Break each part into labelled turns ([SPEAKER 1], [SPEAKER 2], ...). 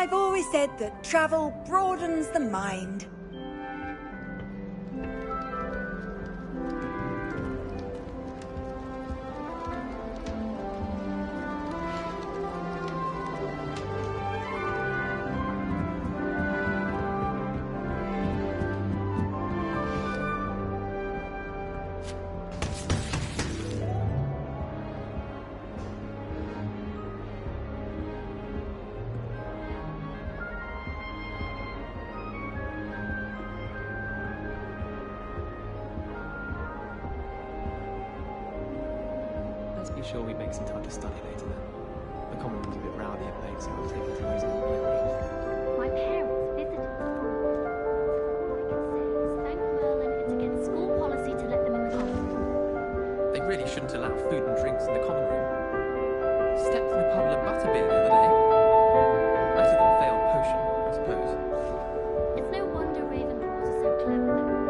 [SPEAKER 1] I've always said that travel broadens the mind.
[SPEAKER 2] Let's be sure we make some time to study later then. The common room's a bit rowdy of late, so I'll take it to using it lightly.
[SPEAKER 3] My parents visited the school. All I can say is thank Merlin it's against school policy to let them in the common room.
[SPEAKER 2] They really shouldn't allow food and drinks in the common room. Stepped in a puddle of butterbeer the other day. Better than a failed potion, I suppose.
[SPEAKER 3] It's no wonder Ravenclaws are so clever that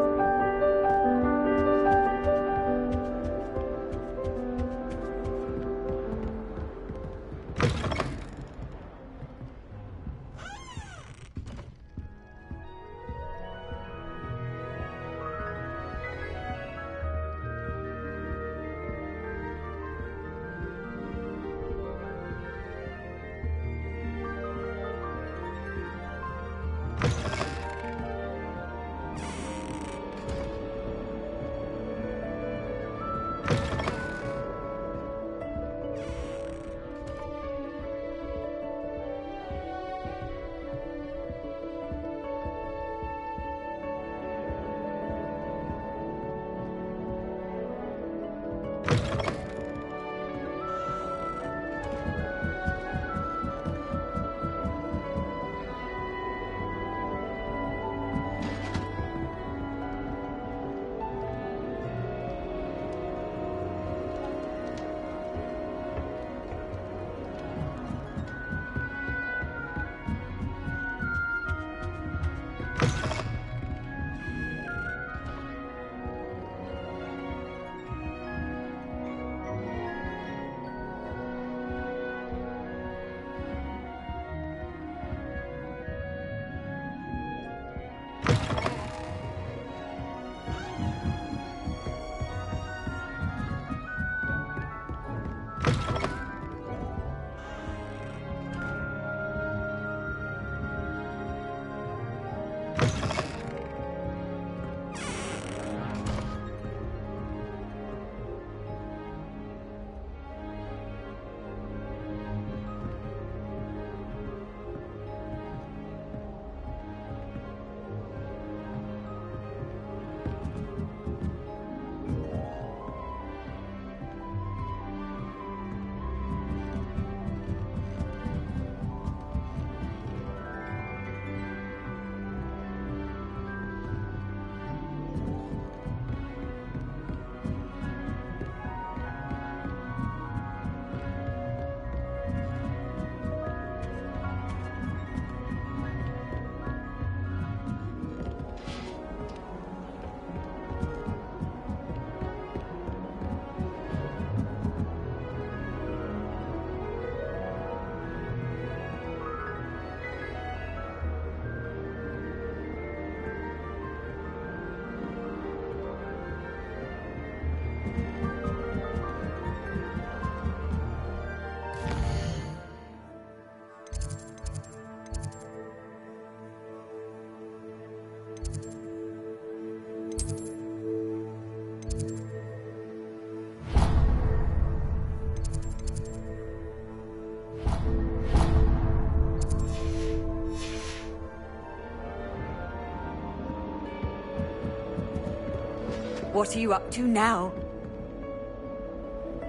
[SPEAKER 1] What are you up to now?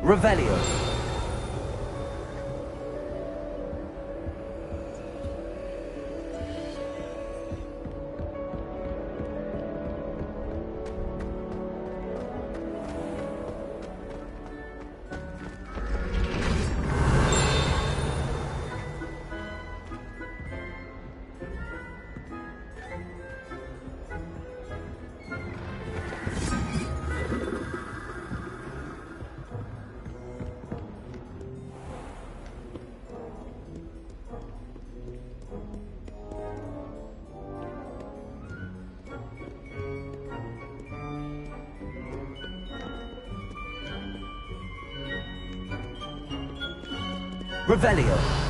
[SPEAKER 4] Revelio. Revelio.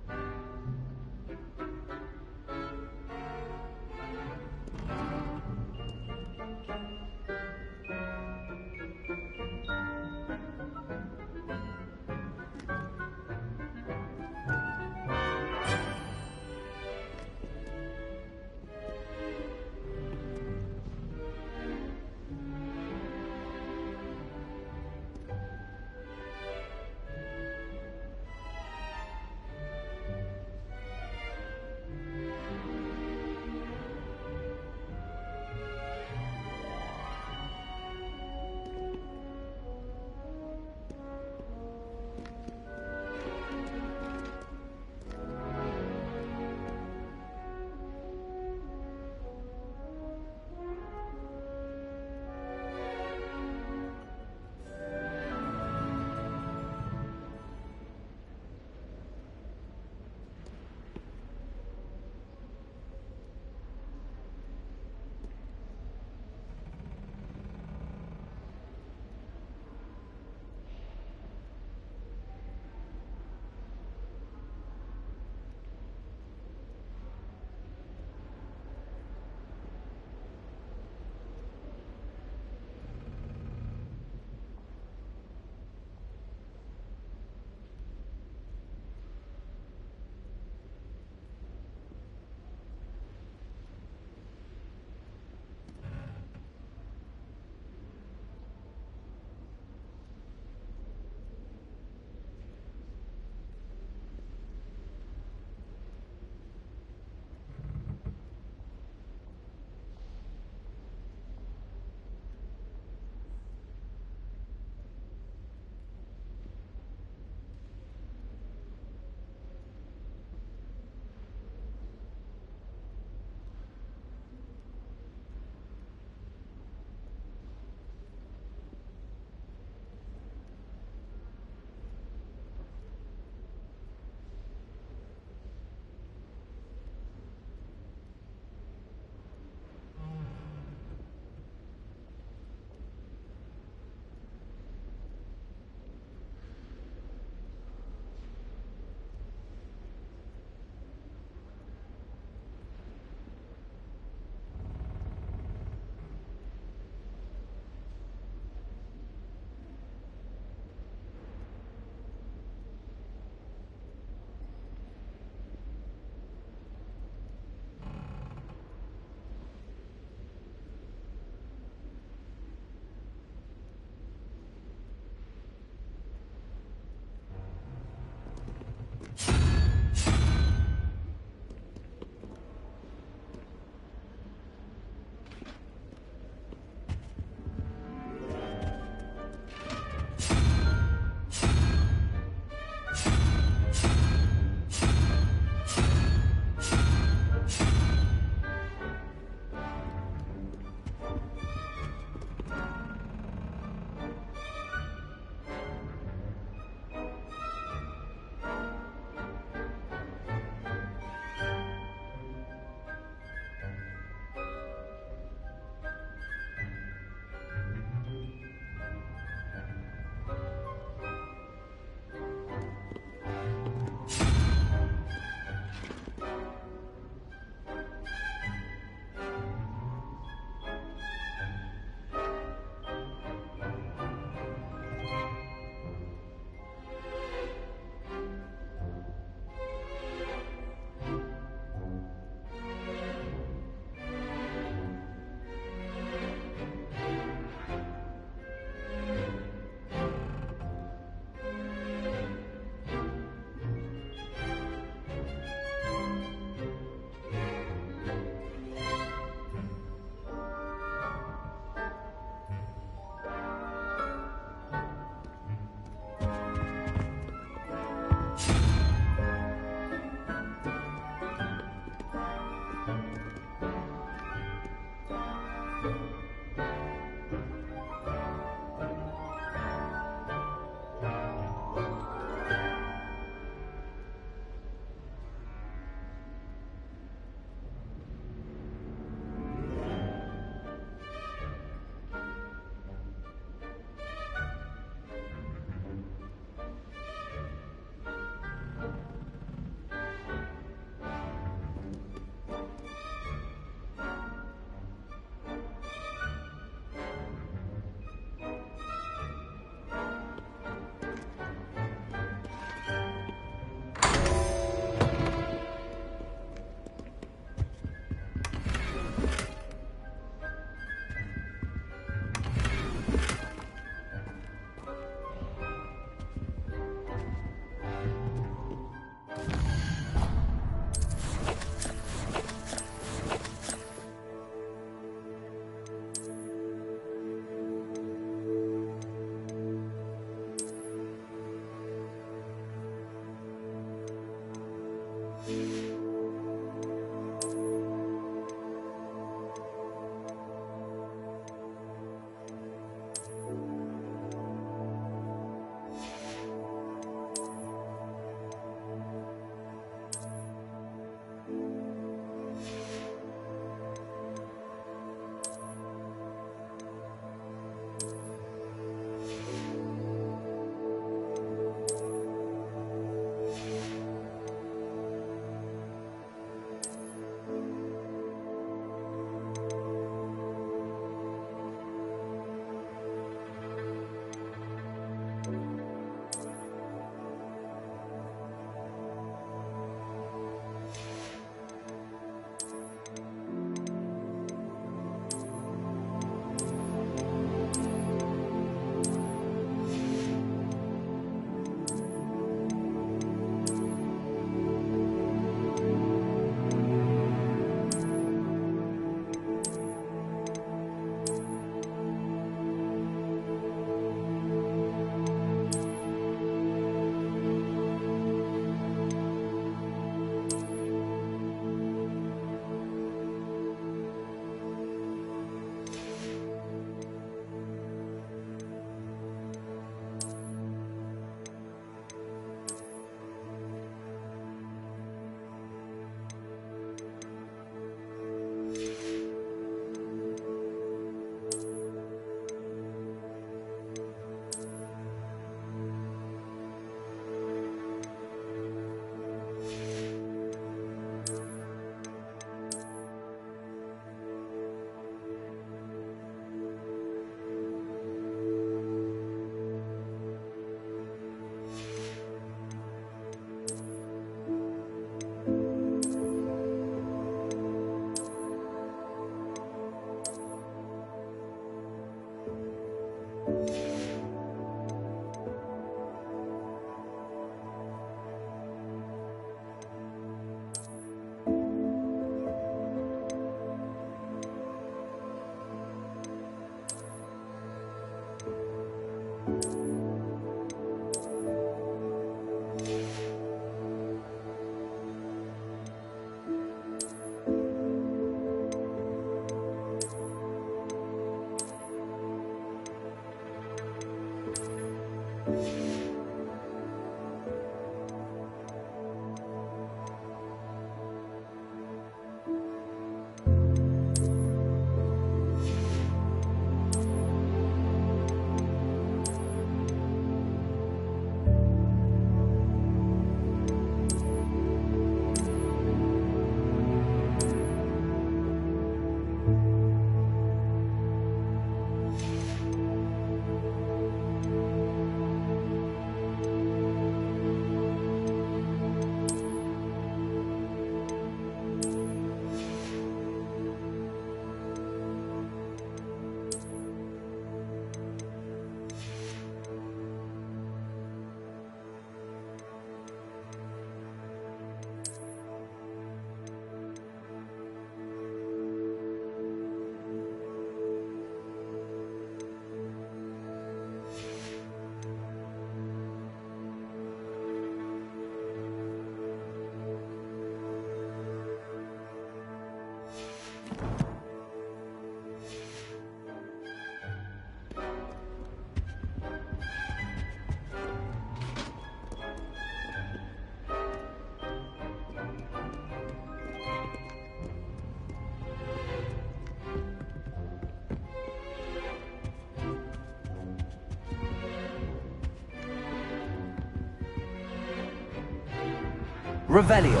[SPEAKER 4] Revelio.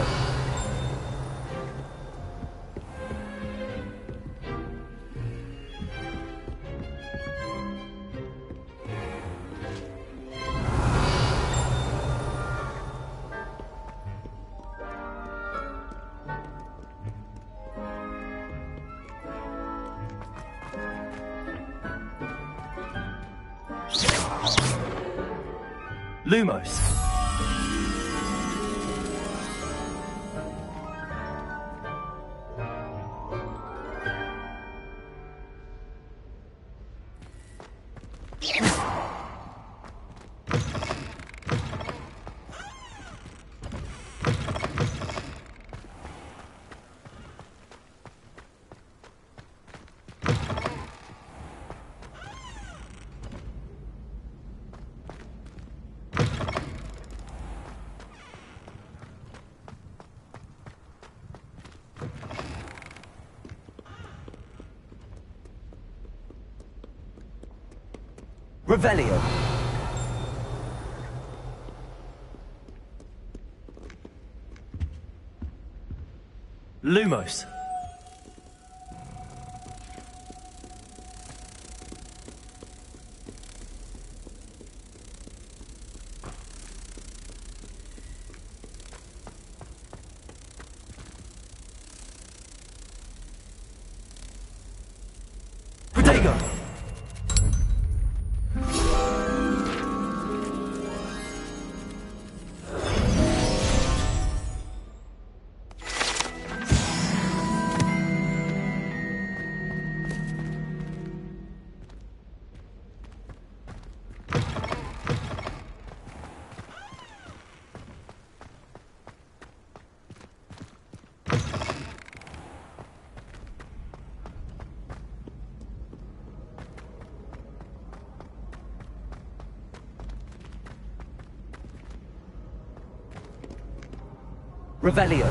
[SPEAKER 4] Lumos. Revelio. Lumos. Protego. Revelio.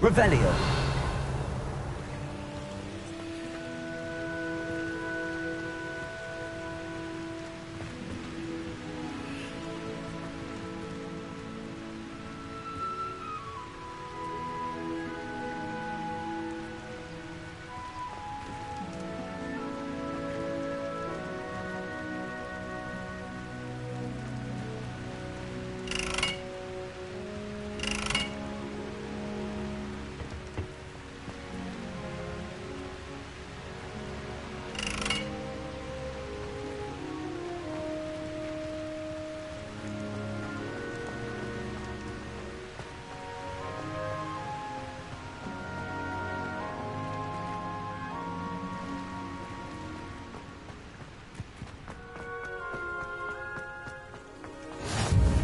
[SPEAKER 4] Revelio.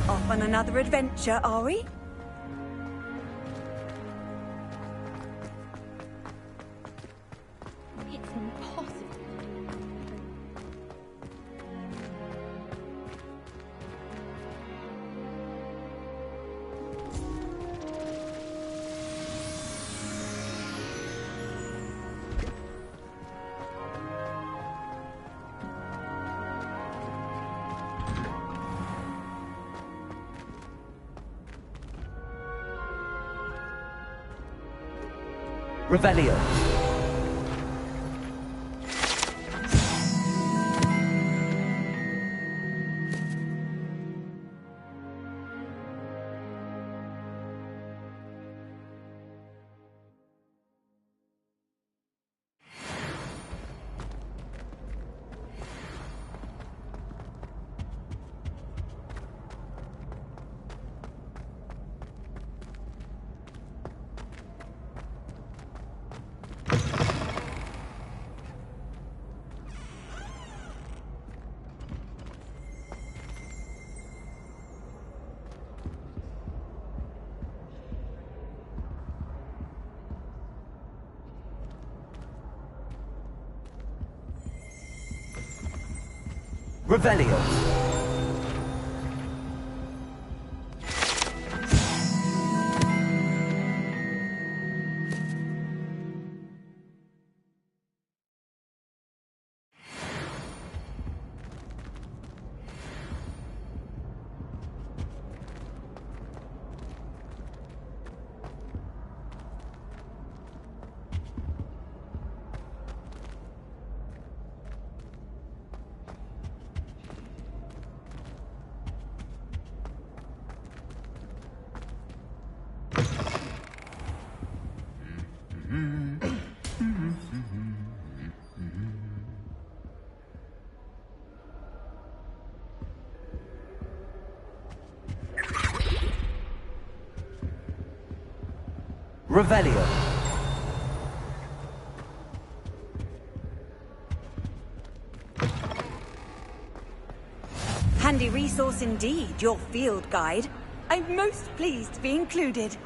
[SPEAKER 1] Off on another adventure, are we?
[SPEAKER 3] It's impossible.
[SPEAKER 4] Revelio. Revelio. Revelio.
[SPEAKER 1] Handy resource indeed, your field guide. I'm most pleased to be included.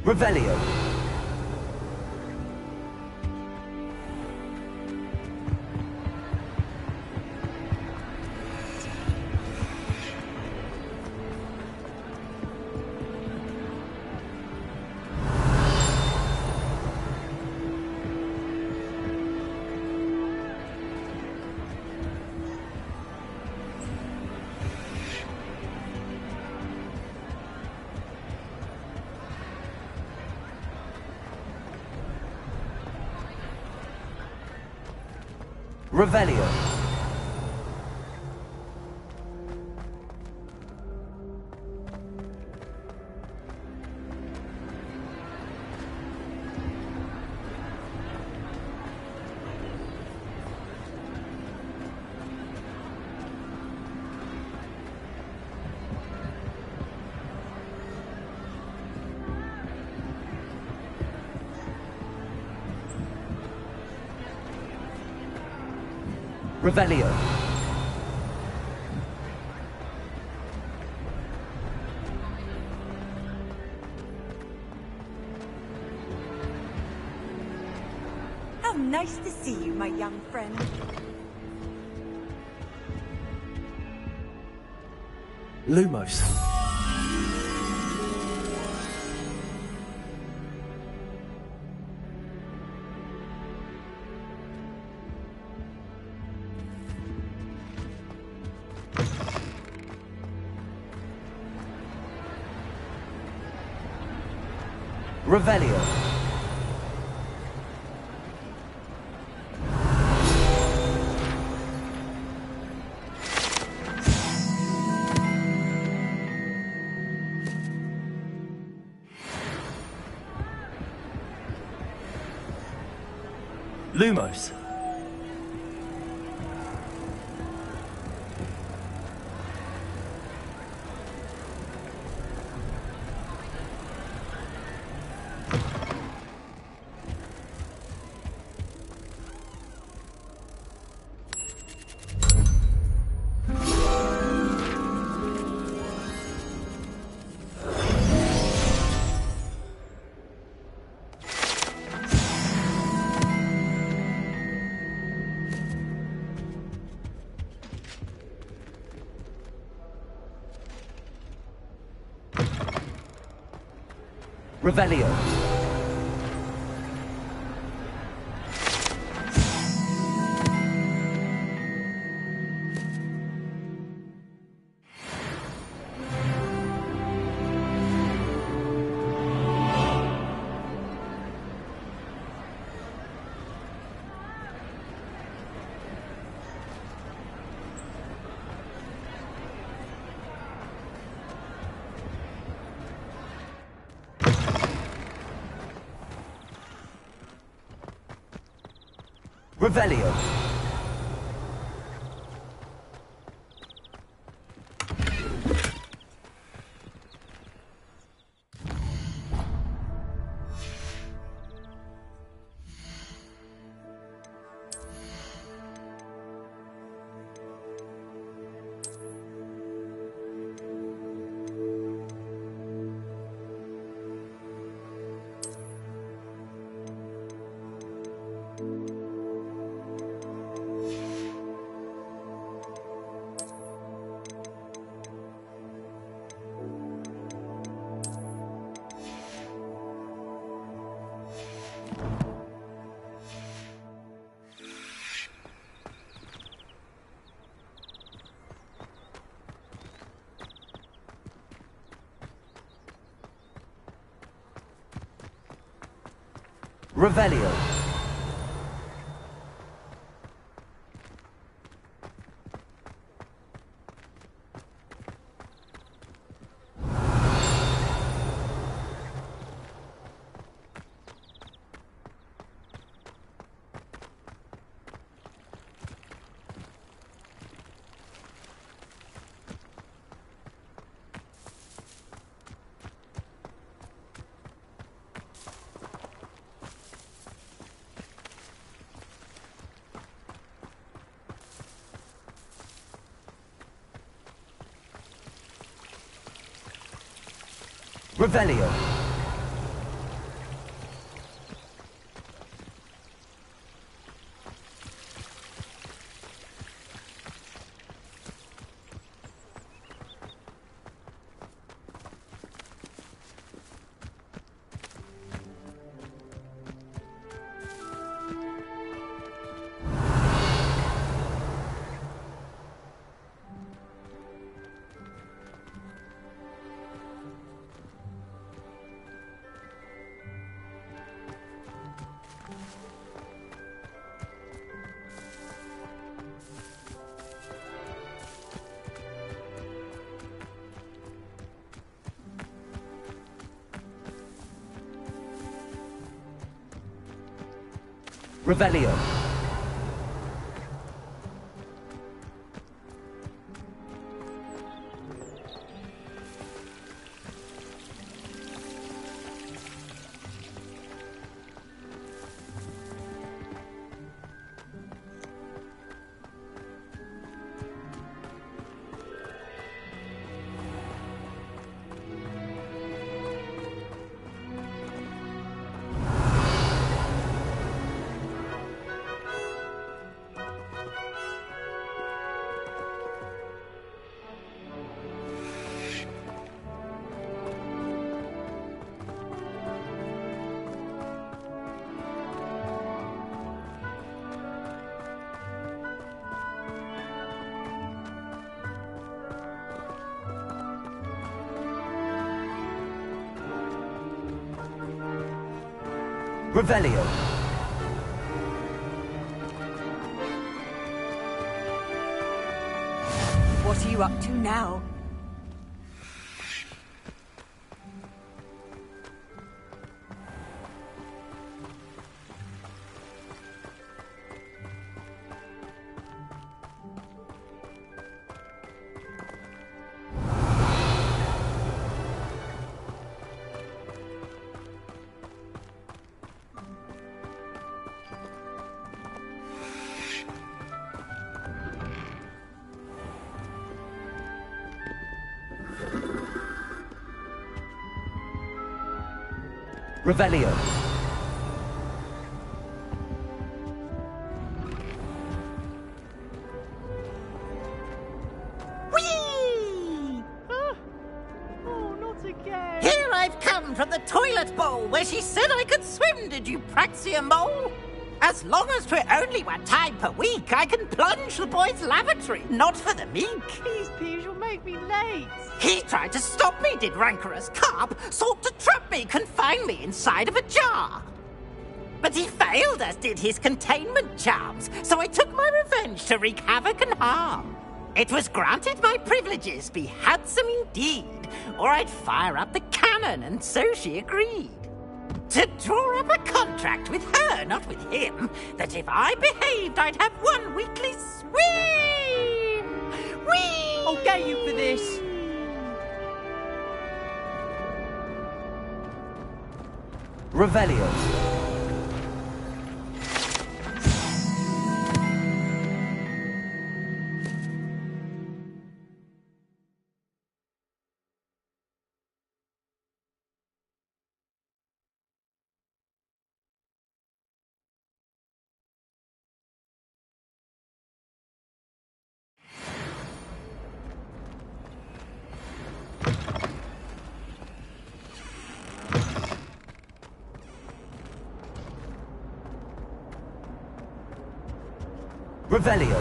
[SPEAKER 4] Revelio. Revelio. Revelio.
[SPEAKER 1] How nice to see you, my young friend.
[SPEAKER 4] Lumos. Revelio. Lumos. Revelio. Revelio. Revelio. Revelio. Revelio. Revelio.
[SPEAKER 1] What are you up to now?
[SPEAKER 4] Revelio.
[SPEAKER 5] Whee! Oh, not again. Here I've come from the toilet bowl where she said I could swim, did you praxia mole? As long as 'twere only one time per week, I can plunge the boy's lavatory, not for the meek.
[SPEAKER 6] Please, Peeves, you'll make me late.
[SPEAKER 5] He tried to stop me, did rancorous carp, sought to trap me, confine me inside of a jar. But he failed, as did his containment charms, so I took my revenge to wreak havoc and harm. It was granted my privileges be handsome indeed, or I'd fire up the cannon, and so she agreed. To draw up a contract with her, not with him, that if I behaved, I'd have one weekly swim! Whee!
[SPEAKER 6] I'll get you for this.
[SPEAKER 4] Revelio. Revelio.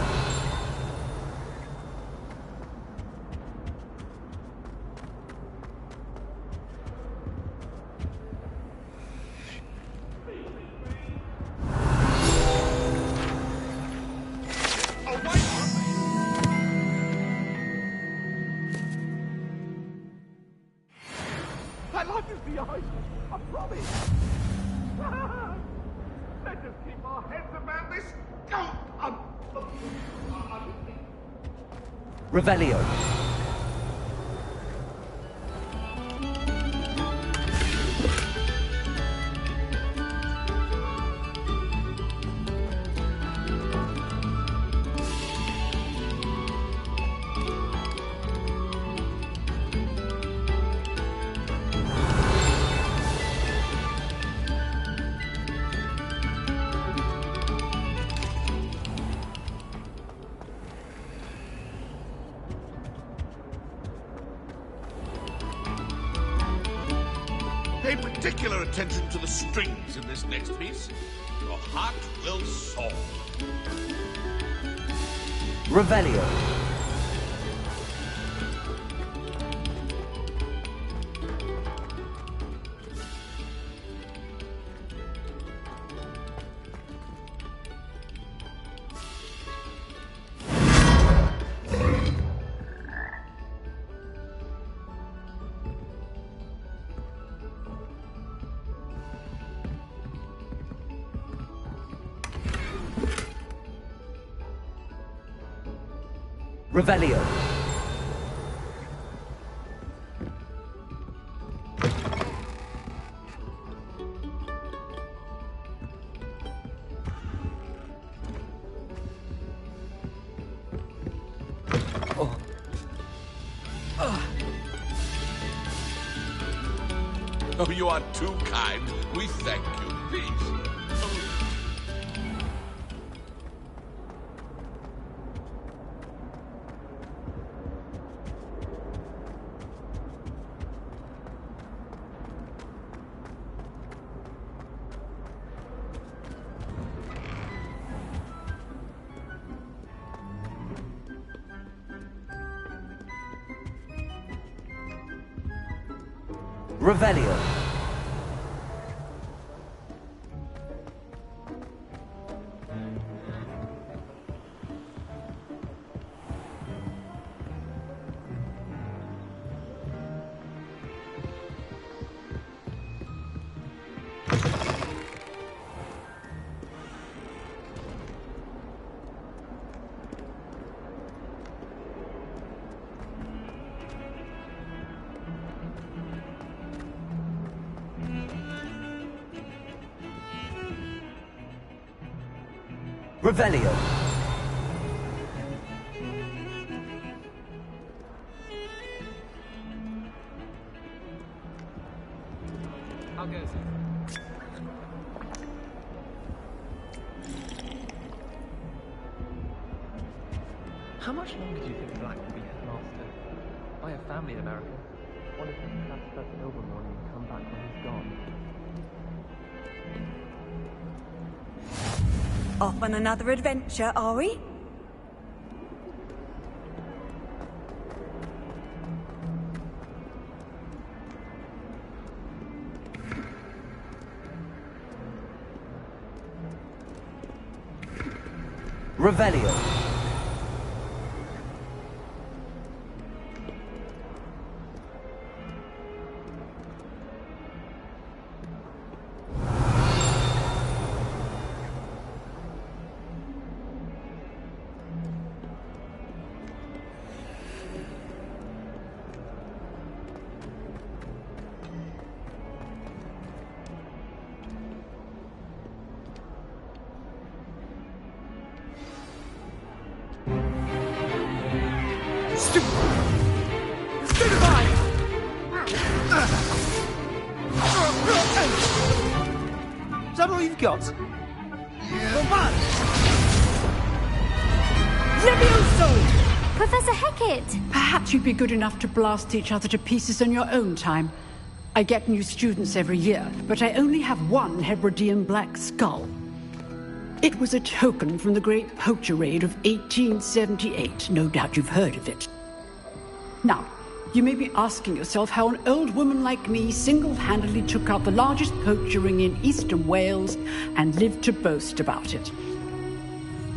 [SPEAKER 7] My life is behind us, I promise. Let us keep our heads about this.
[SPEAKER 4] Revelio.
[SPEAKER 8] Pay particular attention to the strings in this next piece. Your heart will soar.
[SPEAKER 4] Revelio. Revelio.
[SPEAKER 8] Oh, you are too kind. We thank you. Please.
[SPEAKER 4] Revelio. Revelio.
[SPEAKER 2] How goes it? How much longer do you think Black will be headmaster? I have family in America. What if he transfers to Ilvermorny and come back when he's gone?
[SPEAKER 1] Off on another adventure, are we?
[SPEAKER 4] Revelio.
[SPEAKER 6] Is that all you've got?
[SPEAKER 1] Levioso!
[SPEAKER 3] Professor Hecat!
[SPEAKER 9] Perhaps you'd be good enough to blast each other to pieces in your own time. I get new students every year, but I only have one Hebridean black skull. It was a token from the Great Poacher Raid of 1878. No doubt you've heard of it. Now, you may be asking yourself how an old woman like me single-handedly took out the largest poacher ring in eastern Wales and lived to boast about it.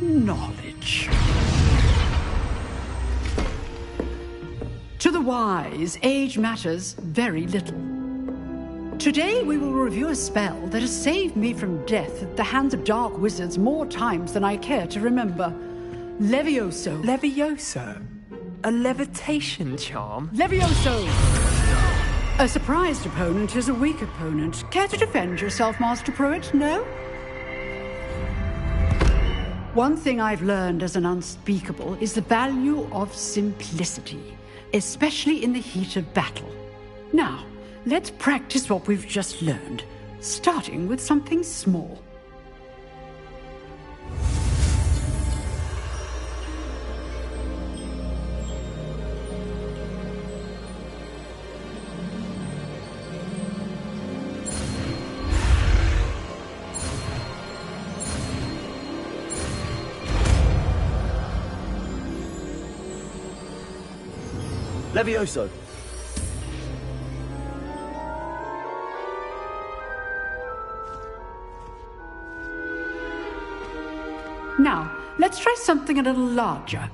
[SPEAKER 9] Knowledge. To the wise, age matters very little. Today we will review a spell that has saved me from death at the hands of dark wizards more times than I care to remember. Levioso.
[SPEAKER 6] Levioso? A levitation charm?
[SPEAKER 9] Levioso! A surprised opponent is a weak opponent. Care to defend yourself, Master Pruitt? No? One thing I've learned as an unspeakable is the value of simplicity, especially in the heat of battle. Now, let's practice what we've just learned, starting with something small.
[SPEAKER 4] Levioso.
[SPEAKER 9] Now, let's try something a little larger.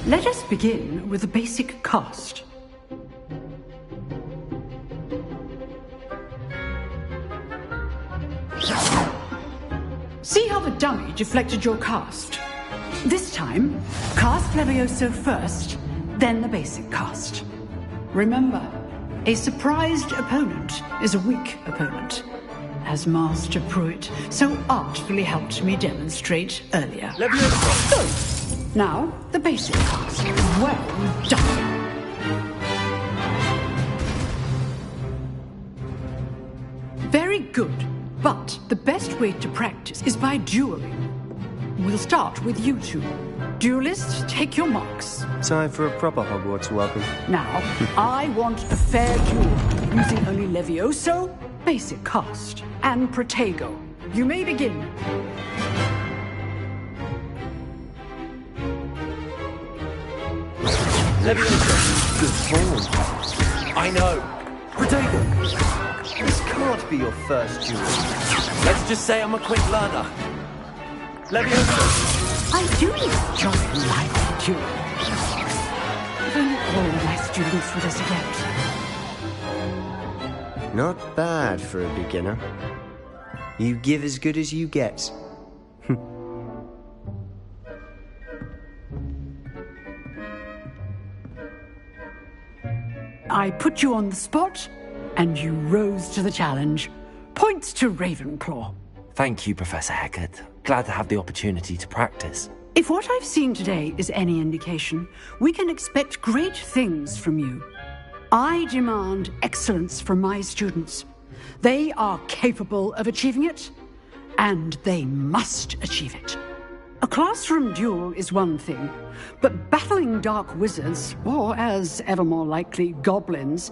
[SPEAKER 9] Let us begin with the basic cast. See how the dummy deflected your cast? This time, cast Levioso first, then the basic cast. Remember, a surprised opponent is a weak opponent, as Master Pruitt so artfully helped me demonstrate earlier.
[SPEAKER 4] Levioso!
[SPEAKER 9] Now, the basic cast. Well done. Very good, but the best way to practice is by dueling. We'll start with you two. Duelists, take your marks.
[SPEAKER 10] Time for a proper Hogwarts welcome.
[SPEAKER 9] Now, I want a fair duel, using only Levioso, basic cast, and Protego. You may begin.
[SPEAKER 4] Levioso. Good form. I know. Protego. This can't be your first duel. Let's just say I'm a quick learner. Levioso.
[SPEAKER 9] I do enjoy lively duel. If only all my students were as adept.
[SPEAKER 10] Not bad for a beginner. You give as good as you get.
[SPEAKER 9] I put you on the spot, and you rose to the challenge. Points to Ravenclaw.
[SPEAKER 4] Thank you, Professor Hecat. Glad to have the opportunity to practice.
[SPEAKER 9] If what I've seen today is any indication, we can expect great things from you. I demand excellence from my students. They are capable of achieving it, and they must achieve it. A classroom duel is one thing, but battling dark wizards, or as ever more likely, goblins,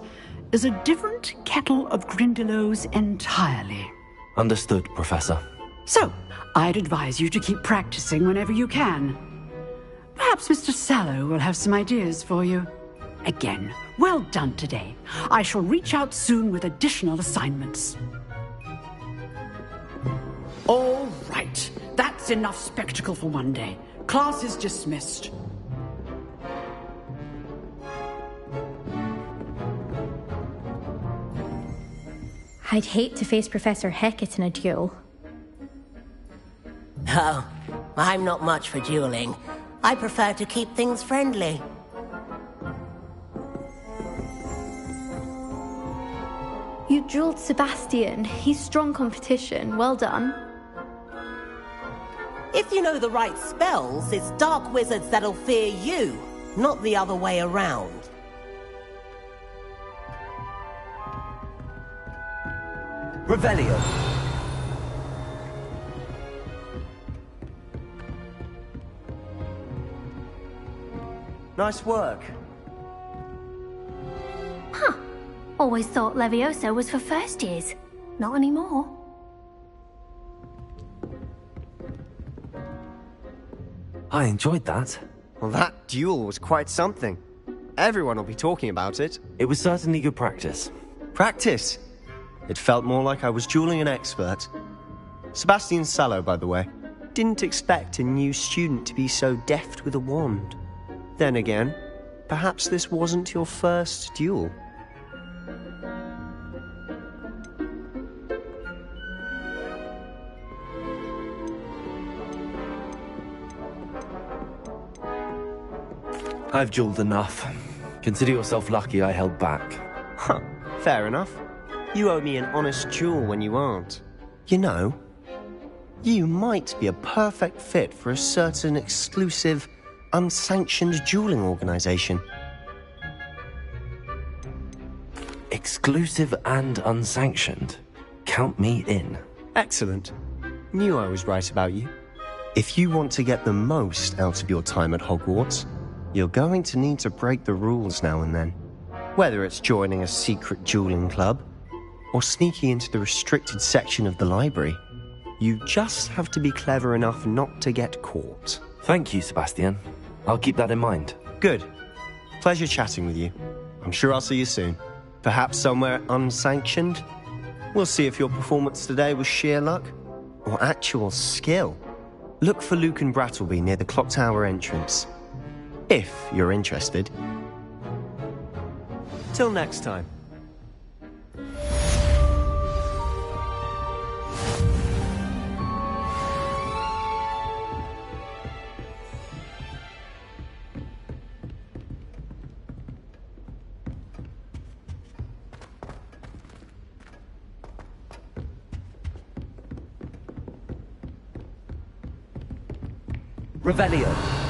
[SPEAKER 9] is a different kettle of Grindylows entirely.
[SPEAKER 4] Understood, Professor.
[SPEAKER 9] So, I'd advise you to keep practicing whenever you can. Perhaps Mr. Sallow will have some ideas for you. Again, well done today. I shall reach out soon with additional assignments. All right. That's enough spectacle for one day. Class is dismissed.
[SPEAKER 11] I'd hate to face Professor Hecat in a duel.
[SPEAKER 12] Oh, I'm not much for dueling. I prefer to keep things friendly.
[SPEAKER 11] You dueled Sebastian. He's strong competition. Well done.
[SPEAKER 12] If you know the right spells, it's dark wizards that'll fear you, not the other way around.
[SPEAKER 4] Revelio.
[SPEAKER 10] Nice work.
[SPEAKER 3] Huh. Always thought Leviosa was for first years. Not anymore.
[SPEAKER 4] I enjoyed that.
[SPEAKER 10] Well, that duel was quite something. Everyone will be talking about it.
[SPEAKER 4] It was certainly good practice.
[SPEAKER 10] Practice? It felt more like I was dueling an expert. Sebastian Sallow, by the way. Didn't expect a new student to be so deft with a wand. Then again, perhaps this wasn't your first duel.
[SPEAKER 4] I've dueled enough. Consider yourself lucky I held back.
[SPEAKER 10] Huh, fair enough. You owe me an honest duel when you aren't. You know, you might be a perfect fit for a certain exclusive, unsanctioned dueling organization.
[SPEAKER 4] Exclusive and unsanctioned? Count me in.
[SPEAKER 10] Excellent. Knew I was right about you. If you want to get the most out of your time at Hogwarts, you're going to need to break the rules now and then. Whether it's joining a secret dueling club, or sneaking into the restricted section of the library, you just have to be clever enough not to get caught.
[SPEAKER 4] Thank you, Sebastian. I'll keep that in mind.
[SPEAKER 10] Good. Pleasure chatting with you. I'm sure I'll see you soon. Perhaps somewhere unsanctioned? We'll see if your performance today was sheer luck, or actual skill. Look for Luke and Brattleby near the clock tower entrance. If you're interested. Till next time.
[SPEAKER 4] Revelio.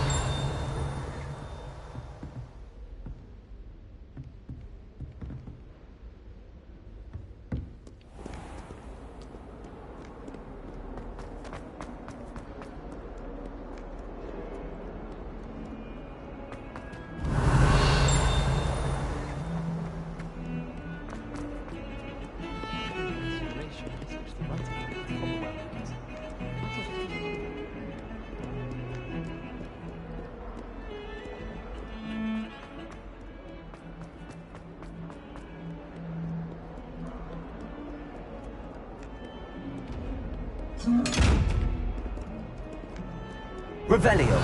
[SPEAKER 4] Revelio.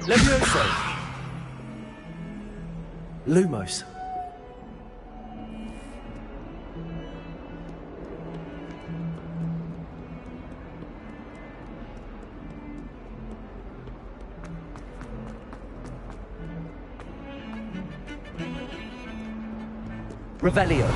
[SPEAKER 4] Levioso. Lumos. Revelio.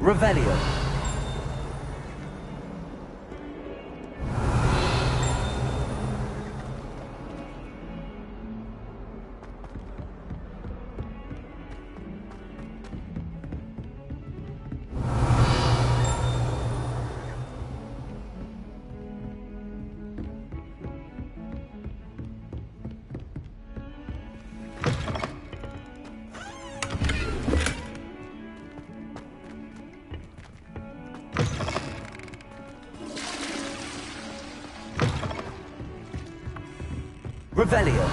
[SPEAKER 4] Revelio. Revelio.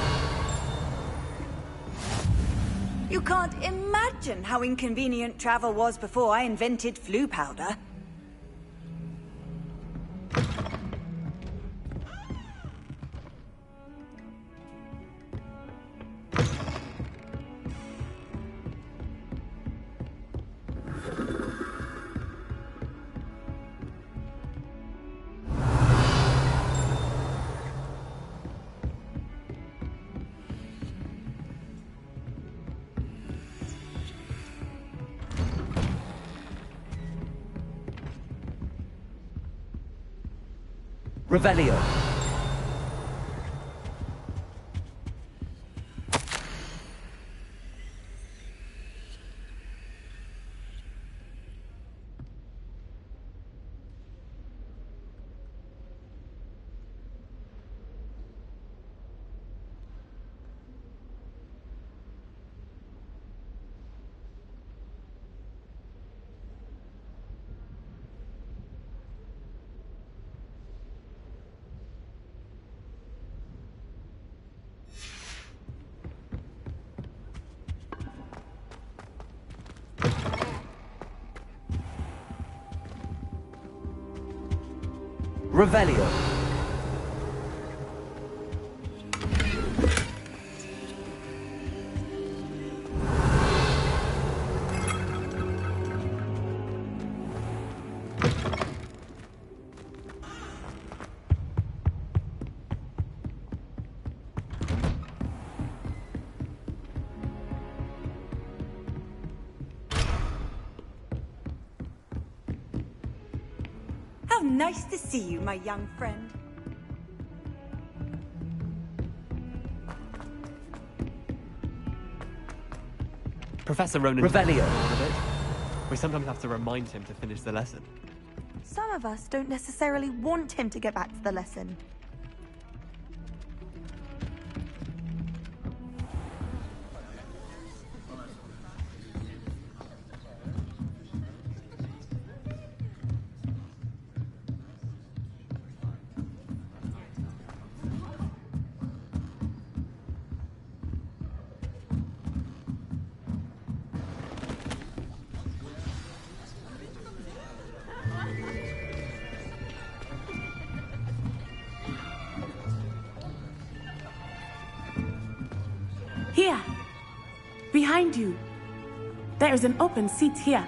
[SPEAKER 1] You can't imagine how inconvenient travel was before I invented flu powder.
[SPEAKER 4] Revelio. Revelio.
[SPEAKER 1] How nice to see you, my young friend.
[SPEAKER 2] Professor Ronan...
[SPEAKER 4] Revelio.
[SPEAKER 2] We sometimes have to remind him to finish the lesson.
[SPEAKER 13] Some of us don't necessarily want him to get back to the lesson.
[SPEAKER 14] Here. Behind you. There is an open seat here.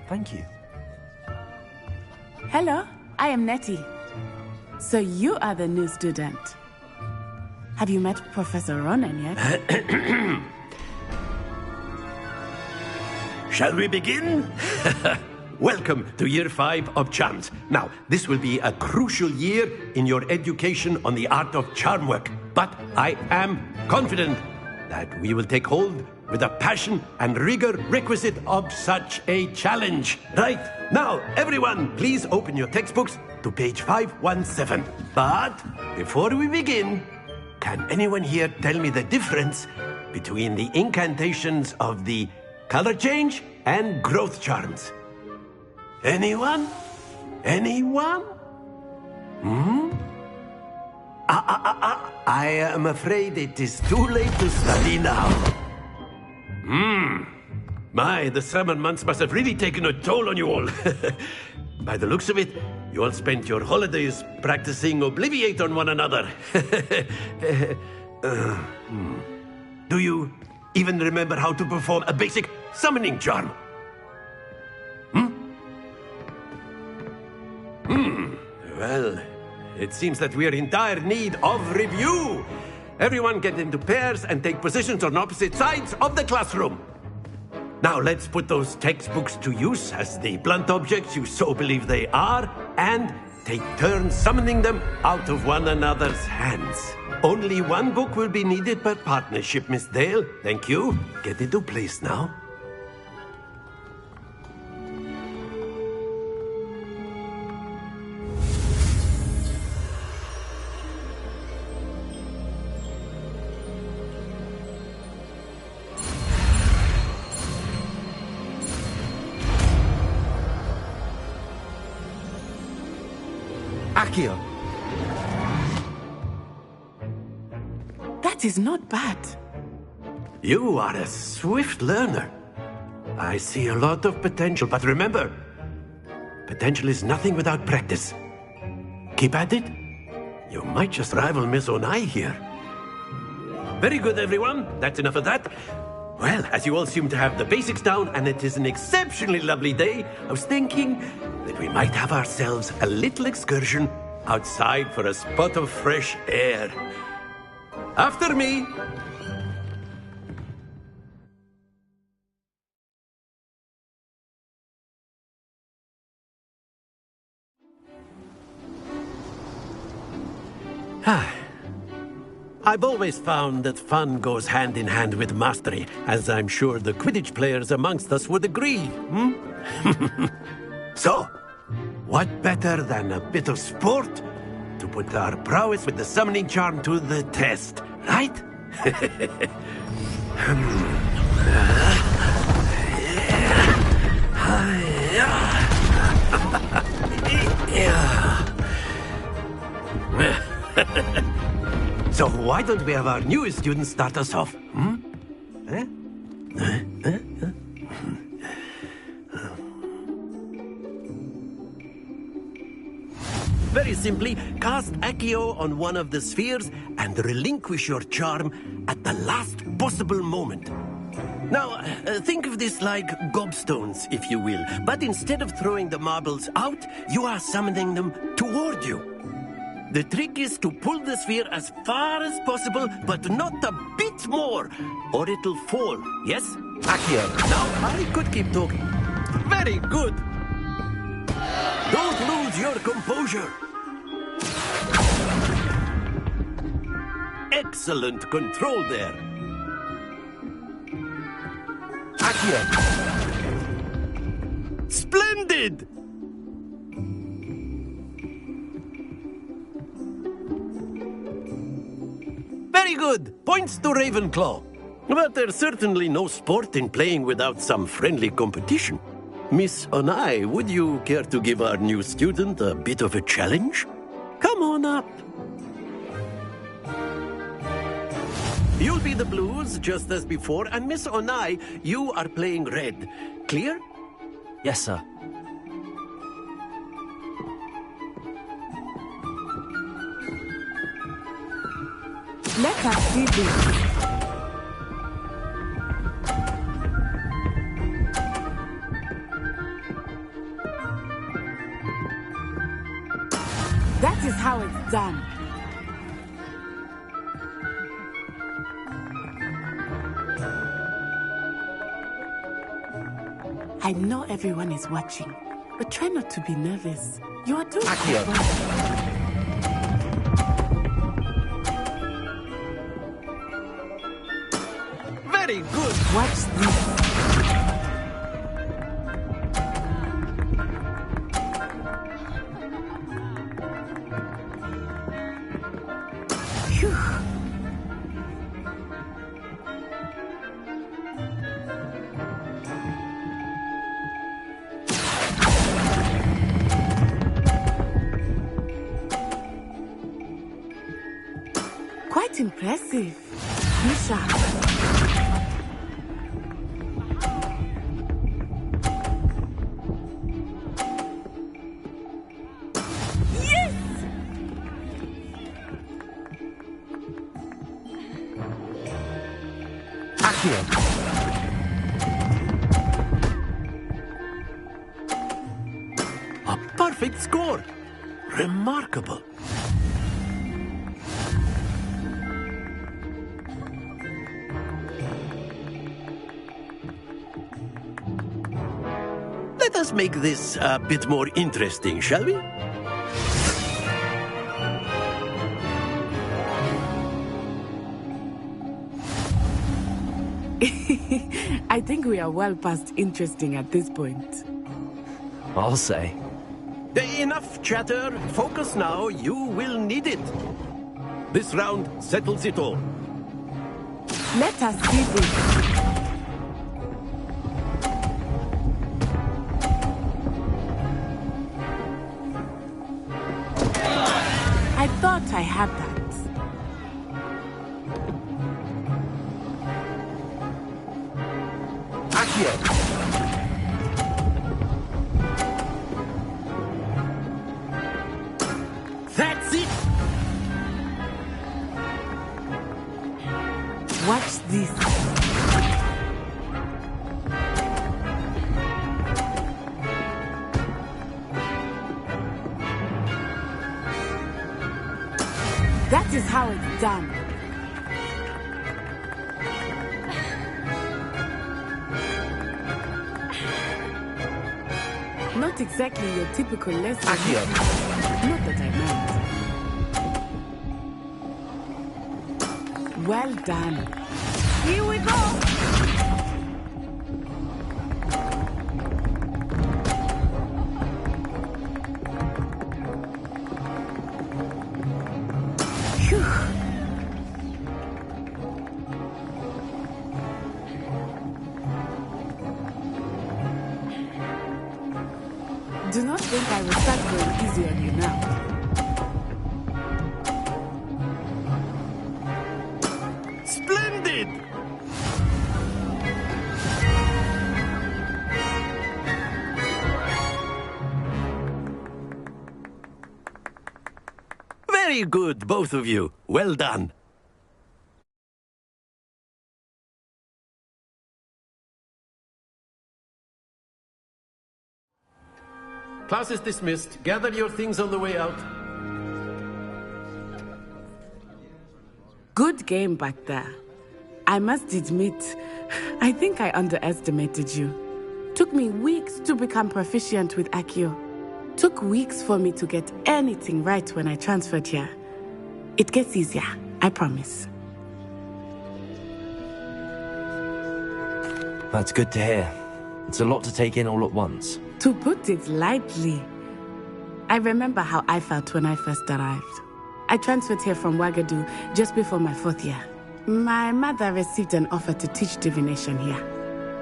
[SPEAKER 4] Thank you.
[SPEAKER 14] Hello, I am Nettie. So you are the new student. Have you met Professor Ronan yet?
[SPEAKER 15] Shall we begin? Welcome to Year 5 of Charms. Now, this will be a crucial year in your education on the art of charm work. But I am confident that we will take hold with the passion and rigor requisite of such a challenge. Right, now, everyone, please open your textbooks to page 517. But before we begin, can anyone here tell me the difference between the incantations of the color change and growth charms. Anyone? Anyone? I am afraid it is too late to study now. My, the summer months must have really taken a toll on you all. By the looks of it, you all spent your holidays practicing Obliviate on one another. Do you even remember how to perform a basic summoning charm? Well, it seems that we are in dire need of review. Everyone get into pairs and take positions on opposite sides of the classroom. Now let's put those textbooks to use as the blunt objects you so believe they are, and take turns summoning them out of one another's hands. Only one book will be needed per partnership, Miss Dale. Thank you. Get into place now.
[SPEAKER 6] Accio.
[SPEAKER 14] That is not bad.
[SPEAKER 15] You are a swift learner. I see a lot of potential, but remember, potential is nothing without practice. Keep at it. You might just rival Miss Onai here. Very good, everyone. That's enough of that. Well, as you all seem to have the basics down, and it is an exceptionally lovely day, I was thinking that we might have ourselves a little excursion outside for a spot of fresh air. After me. I've always found that fun goes hand in hand with mastery, as I'm sure the Quidditch players amongst us would agree. So, what better than a bit of sport to put our prowess with the summoning charm to the test, right? So why don't we have our newest student start us off? Very simply, cast Accio on one of the spheres and relinquish your charm at the last possible moment. Now, think of this like gobstones, if you will, but instead of throwing the marbles out, you are summoning them toward you. The trick is to pull the sphere as far as possible, but not a bit more, or it'll fall, yes? Accio. Now, I could keep talking. Very good. Don't lose your composure. Excellent control there. Accio. Splendid! Very good. Points to Ravenclaw. But there's certainly no sport in playing without some friendly competition. Miss Onai, would you care to give our new student a bit of a challenge? Come on up. You'll be the blues, just as before, and Miss Onai, you are playing red. Clear?
[SPEAKER 4] Yes, sir.
[SPEAKER 14] Let us do this. That is how it's done. I know everyone is watching, but try not to be nervous. You are doing well.
[SPEAKER 15] Very good.
[SPEAKER 14] Watch this. Quite impressive. Be sharp.
[SPEAKER 15] A perfect score. Remarkable. Let us make this a bit more interesting, shall we?
[SPEAKER 14] I think we are well past interesting at this point.
[SPEAKER 4] I'll say.
[SPEAKER 15] Enough chatter. Focus now. You will need it. This round settles it all.
[SPEAKER 14] Let us see this. I thought I had that.
[SPEAKER 15] That's it!
[SPEAKER 14] Watch this. That is how it's done. Not exactly your typical lesson. Not that I meant. Well done.
[SPEAKER 1] Here we go!
[SPEAKER 14] Do not think I will start going easy on you now.
[SPEAKER 15] Splendid! Very good, both of you. Well done. Class is dismissed. Gather your things on the way out.
[SPEAKER 14] Good game back there. I must admit, I think I underestimated you. Took me weeks to become proficient with Accio. Took weeks for me to get anything right when I transferred here. It gets easier, I promise.
[SPEAKER 4] That's good to hear. It's a lot to take in all at once.
[SPEAKER 14] To put it lightly, I remember how I felt when I first arrived. I transferred here from Ouagadougou just before my 4th year. My mother received an offer to teach divination here.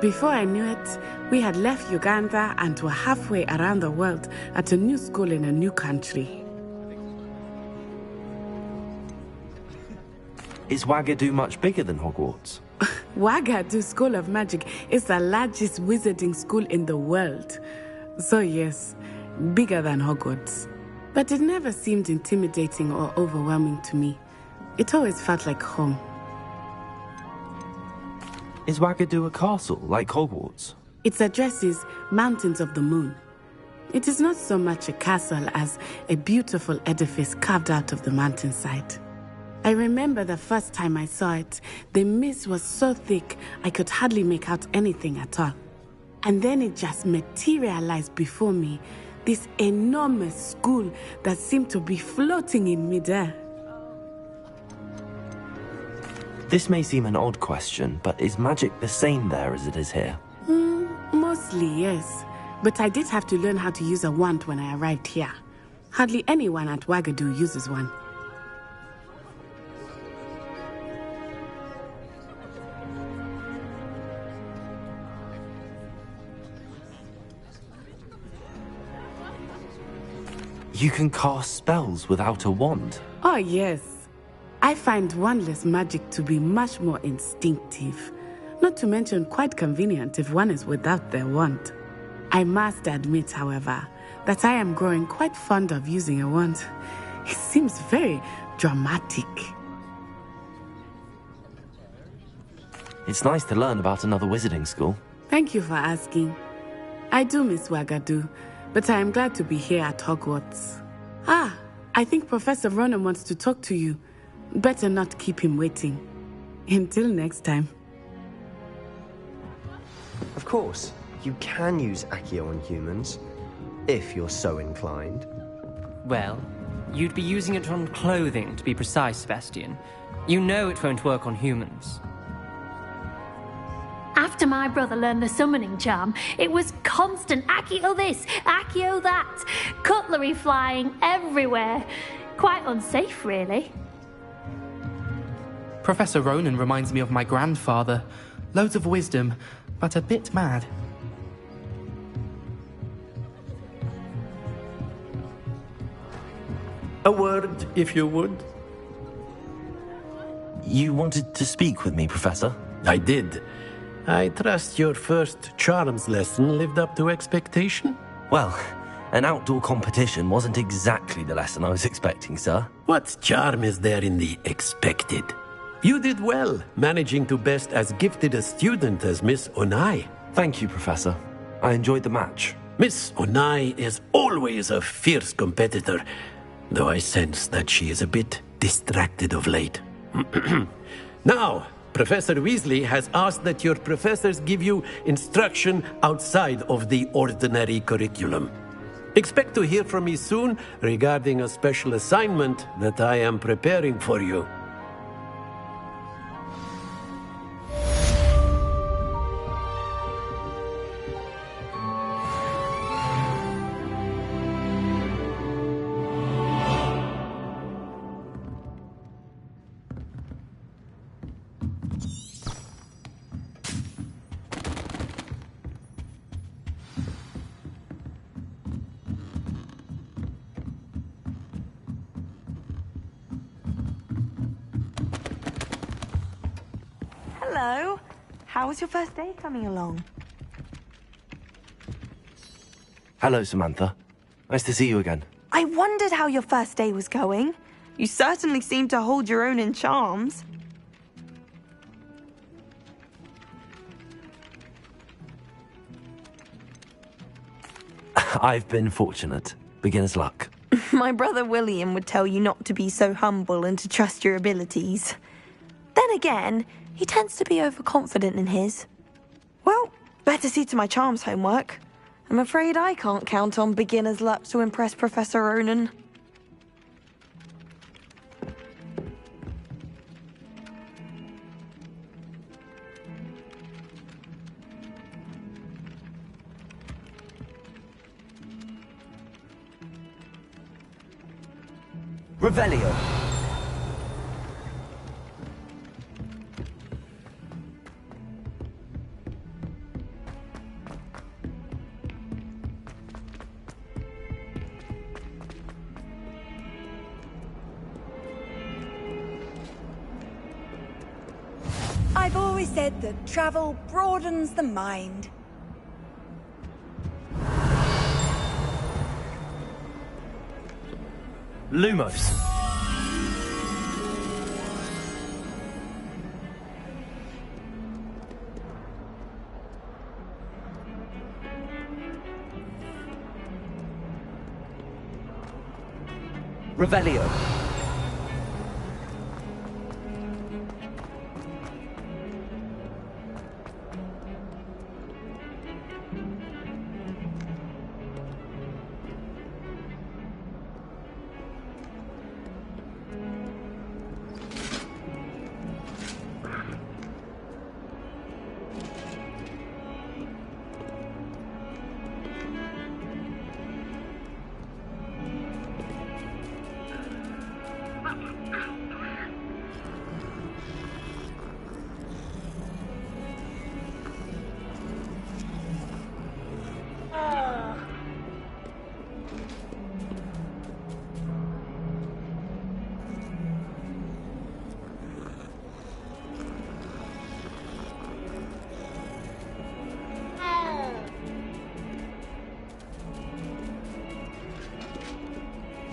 [SPEAKER 14] Before I knew it, we had left Uganda and were halfway around the world at a new school in a new country.
[SPEAKER 4] Is Ouagadougou much bigger than Hogwarts?
[SPEAKER 14] Ouagadougou School of Magic is the largest wizarding school in the world. So yes, bigger than Hogwarts. But it never seemed intimidating or overwhelming to me. It always felt like home.
[SPEAKER 4] Is Ouagadougou a castle, like Hogwarts?
[SPEAKER 14] Its address is Mountains of the Moon. It is not so much a castle as a beautiful edifice carved out of the mountainside. I remember the first time I saw it, the mist was so thick I could hardly make out anything at all. And then it just materialized before me, this enormous school that seemed to be floating in midair.
[SPEAKER 4] This may seem an odd question, but is magic the same there as it is here?
[SPEAKER 14] Mostly, yes. But I did have to learn how to use a wand when I arrived here. Hardly anyone at Ouagadougou uses one.
[SPEAKER 4] You can cast spells without a wand?
[SPEAKER 14] Oh, yes. I find wandless magic to be much more instinctive, not to mention quite convenient if one is without their wand. I must admit, however, that I am growing quite fond of using a wand. It seems very dramatic.
[SPEAKER 4] It's nice to learn about another wizarding school.
[SPEAKER 14] Thank you for asking. I do miss Wagadu, but I am glad to be here at Hogwarts. Ah, I think Professor Ronan wants to talk to you. Better not keep him waiting. Until next time.
[SPEAKER 10] Of course, you can use Accio on humans, if you're so inclined.
[SPEAKER 6] Well, you'd be using it on clothing, to be precise, Sebastian. You know it won't work on humans.
[SPEAKER 3] After my brother learned the summoning charm, it was constant Accio this, Accio that, cutlery flying everywhere. Quite unsafe, really.
[SPEAKER 2] Professor Ronan reminds me of my grandfather. Loads of wisdom, but a bit mad.
[SPEAKER 15] A word, if you would.
[SPEAKER 4] You wanted to speak with me, Professor?
[SPEAKER 15] I did. I trust your first charms lesson lived up to expectation?
[SPEAKER 4] Well, an outdoor competition wasn't exactly the lesson I was expecting, sir.
[SPEAKER 15] What charm is there in the expected? You did well, managing to best as gifted a student as Miss Onai.
[SPEAKER 4] Thank you, Professor. I enjoyed the match.
[SPEAKER 15] Miss Onai is always a fierce competitor, though I sense that she is a bit distracted of late. Now, Professor Weasley has asked that your professors give you instruction outside of the ordinary curriculum. Expect to hear from me soon regarding a special assignment that I am preparing for you.
[SPEAKER 13] Hello. How was your first day coming along?
[SPEAKER 4] Hello, Samantha. Nice to see you again.
[SPEAKER 13] I wondered how your first day was going. You certainly seem to hold your own in charms.
[SPEAKER 4] I've been fortunate. Beginner's luck.
[SPEAKER 13] My brother William would tell you not to be so humble and to trust your abilities. Then again, he tends to be overconfident in his. Well, better see to my charms homework. I'm afraid I can't count on beginner's luck to impress Professor Ronan.
[SPEAKER 4] Revelio.
[SPEAKER 1] I've always said that travel broadens the mind.
[SPEAKER 4] Lumos. Revelio.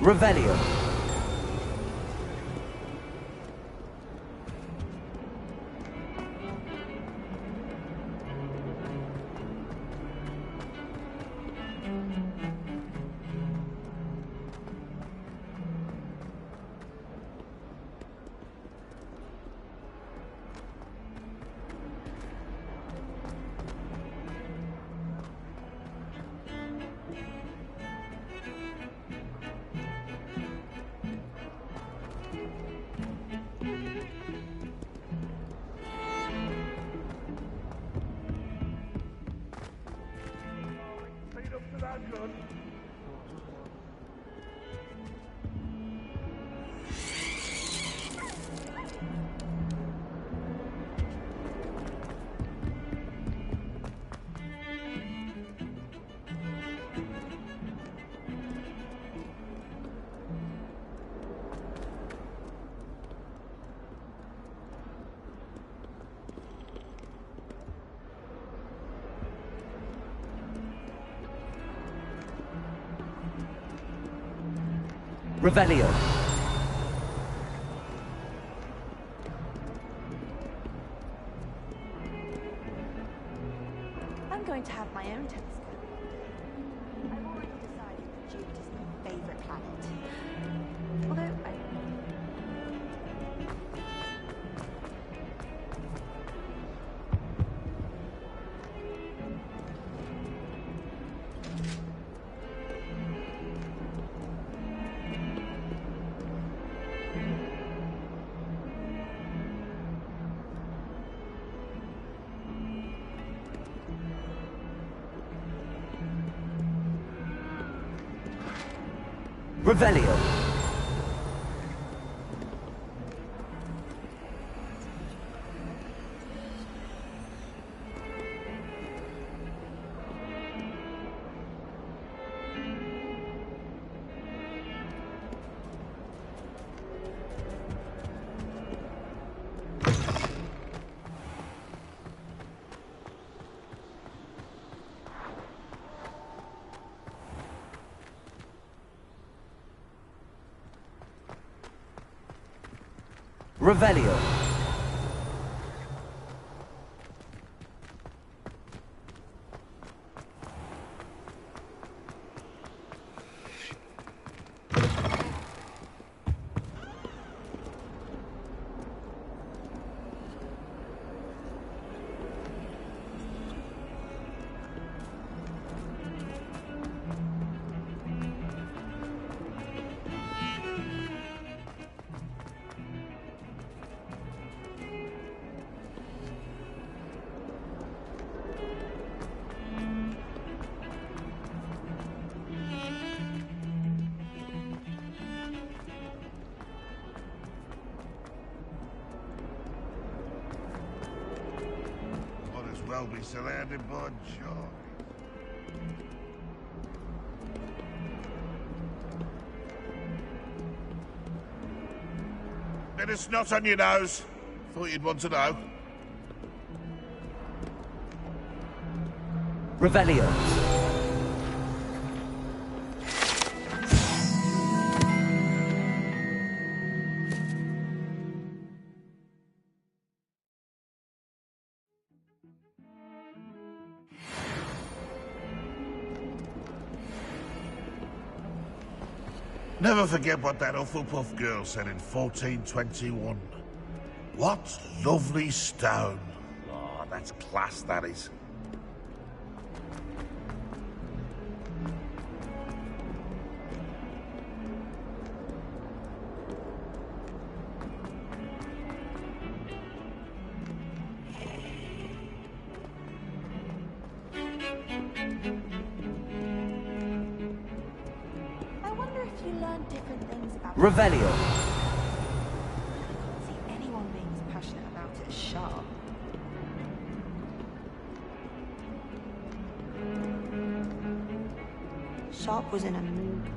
[SPEAKER 4] Revelio.
[SPEAKER 7] Speed up to that gun.
[SPEAKER 4] Revelio.
[SPEAKER 13] I'm going to have my own telescope. I've already decided that Jupiter's my favourite planet. Although I...
[SPEAKER 4] Revelio. Revelio.
[SPEAKER 8] Well be surrounded by joy. Bit of snot on your nose. Thought you'd want to know.
[SPEAKER 4] Revelio.
[SPEAKER 8] Never forget what that Hufflepuff girl said in 1421. What lovely stone. Oh, that's class, that is.
[SPEAKER 4] Revelio.
[SPEAKER 13] I can't see anyone being as passionate about it as Sharp. Sharp was in a mood.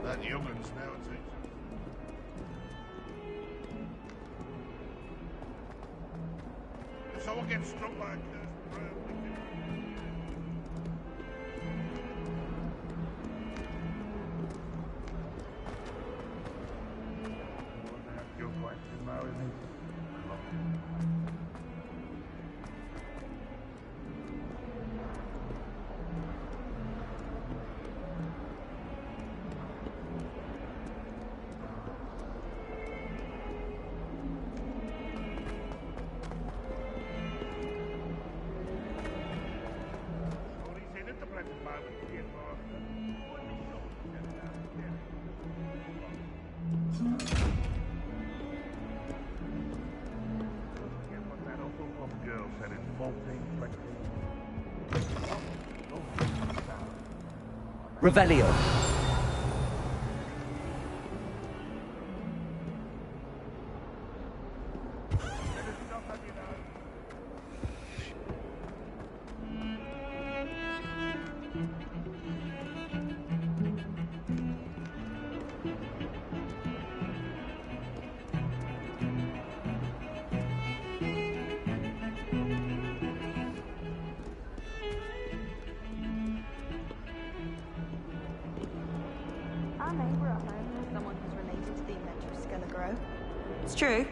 [SPEAKER 8] That young'un's now a teacher. If someone gets struck by a cursed bird, you're quite too low, isn't he?
[SPEAKER 4] Revelio.
[SPEAKER 13] Our neighbour at home is someone who's related to the inventor of Skelegro. It's true.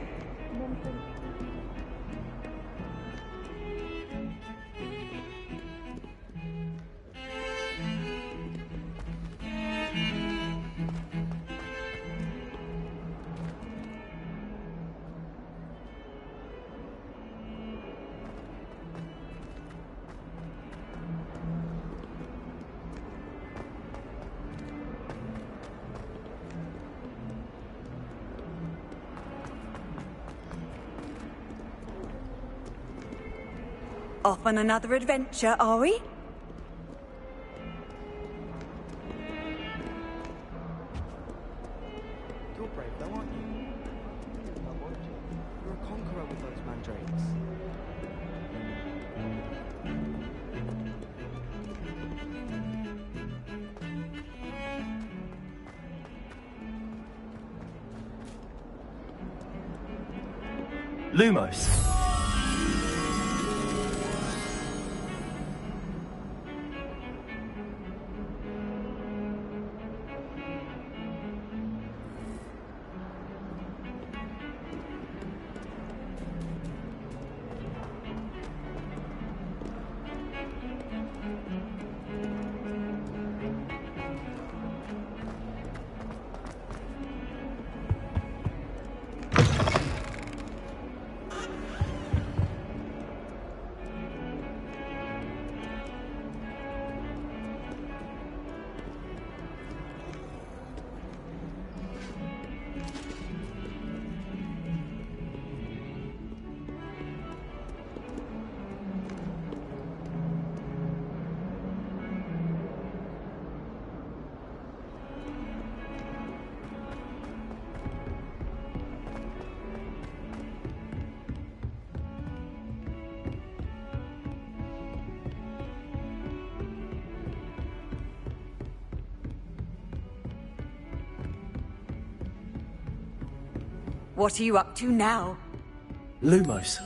[SPEAKER 1] Off on another adventure, are we?
[SPEAKER 16] You're brave though, aren't you? I won't. You're a conqueror with those mandrakes.
[SPEAKER 4] Lumos.
[SPEAKER 1] What are you up to now?
[SPEAKER 4] Lumos.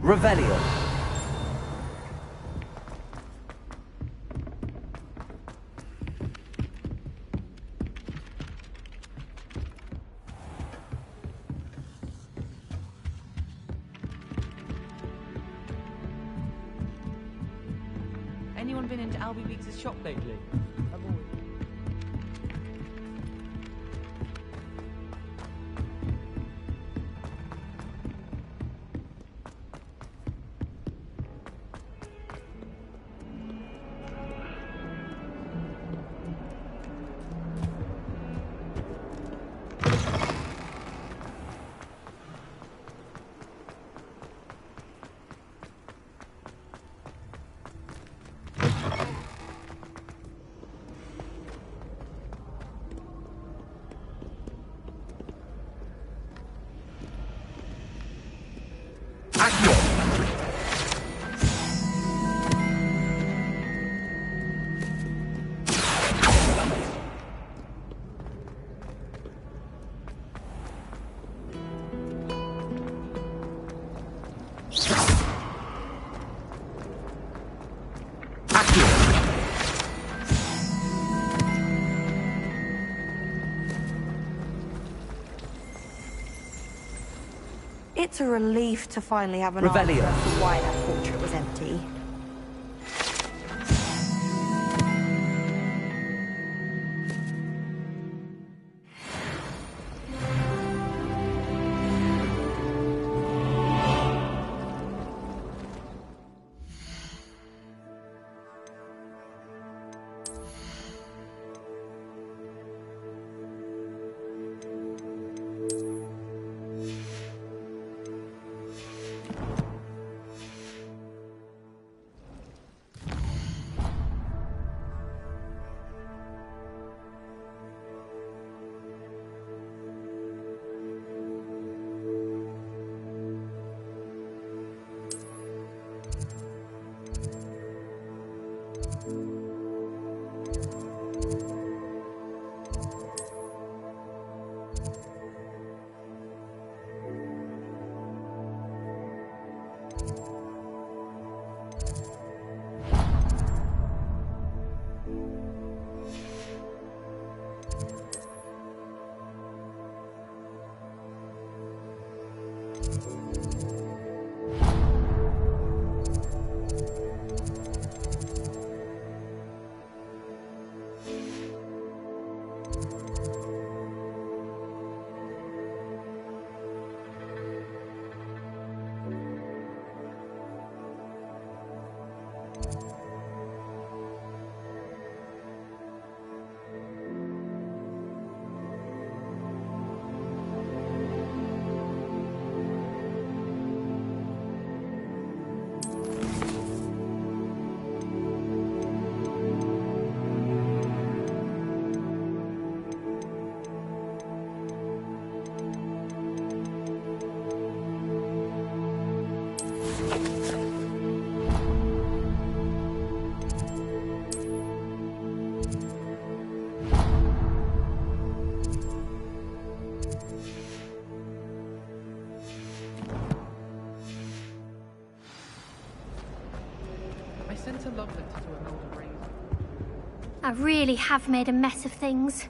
[SPEAKER 4] Revelio.
[SPEAKER 16] Anyone been into Albie Weeks' shop lately? I've always...
[SPEAKER 13] It's a relief to finally have an
[SPEAKER 4] Revelio.
[SPEAKER 13] answer for why that portrait was empty.
[SPEAKER 2] Sent a love letter to an older ranger.
[SPEAKER 3] I really have made a mess of things.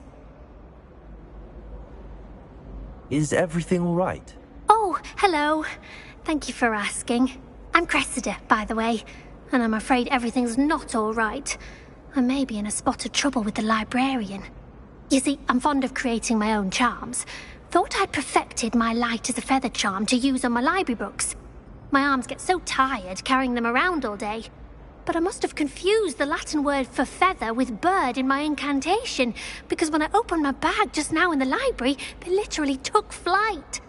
[SPEAKER 4] Is everything all right?
[SPEAKER 3] Oh, hello. Thank you for asking. I'm Cressida, by the way, and I'm afraid everything's not all right. I may be in a spot of trouble with the librarian. You see, I'm fond of creating my own charms. Thought I'd perfected my light as a feather charm to use on my library books. My arms get so tired carrying them around all day. But I must have confused the Latin word for feather with bird in my incantation, because when I opened my bag just now in the library, they literally took flight.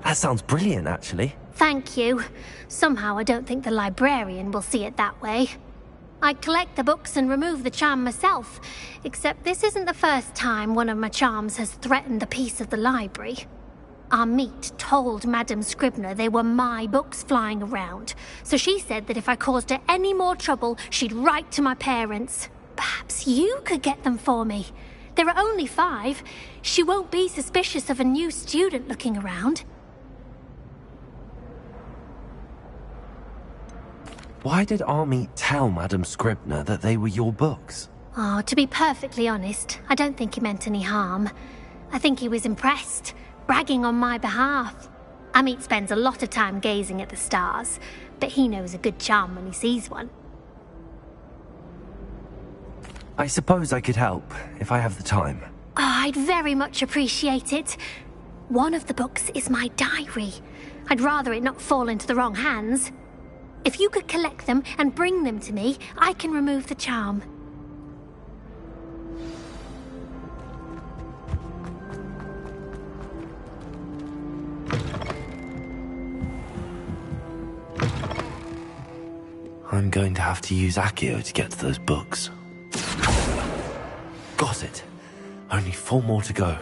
[SPEAKER 4] That sounds brilliant, actually.
[SPEAKER 3] Thank you. Somehow I don't think the librarian will see it that way. I collect the books and remove the charm myself, except this isn't the first time one of my charms has threatened the peace of the library. Our meet told Madame Scribner they were my books flying around, so she said that if I caused her any more trouble, she'd write to my parents. Perhaps you could get them for me. There are only 5. She won't be suspicious of a new student looking around.
[SPEAKER 4] Why did Army tell Madam Scribner that they were your books?
[SPEAKER 3] Oh, to be perfectly honest, I don't think he meant any harm. I think he was impressed, bragging on my behalf. Amit spends a lot of time gazing at the stars, but he knows a good charm when he sees one.
[SPEAKER 4] I suppose I could help, if I have the time.
[SPEAKER 3] Oh, I'd very much appreciate it. One of the books is my diary. I'd rather it not fall into the wrong hands. If you could collect them and bring them to me, I can remove the charm.
[SPEAKER 4] I'm going to have to use Accio to get to those books. Got it. Only 4 more to go.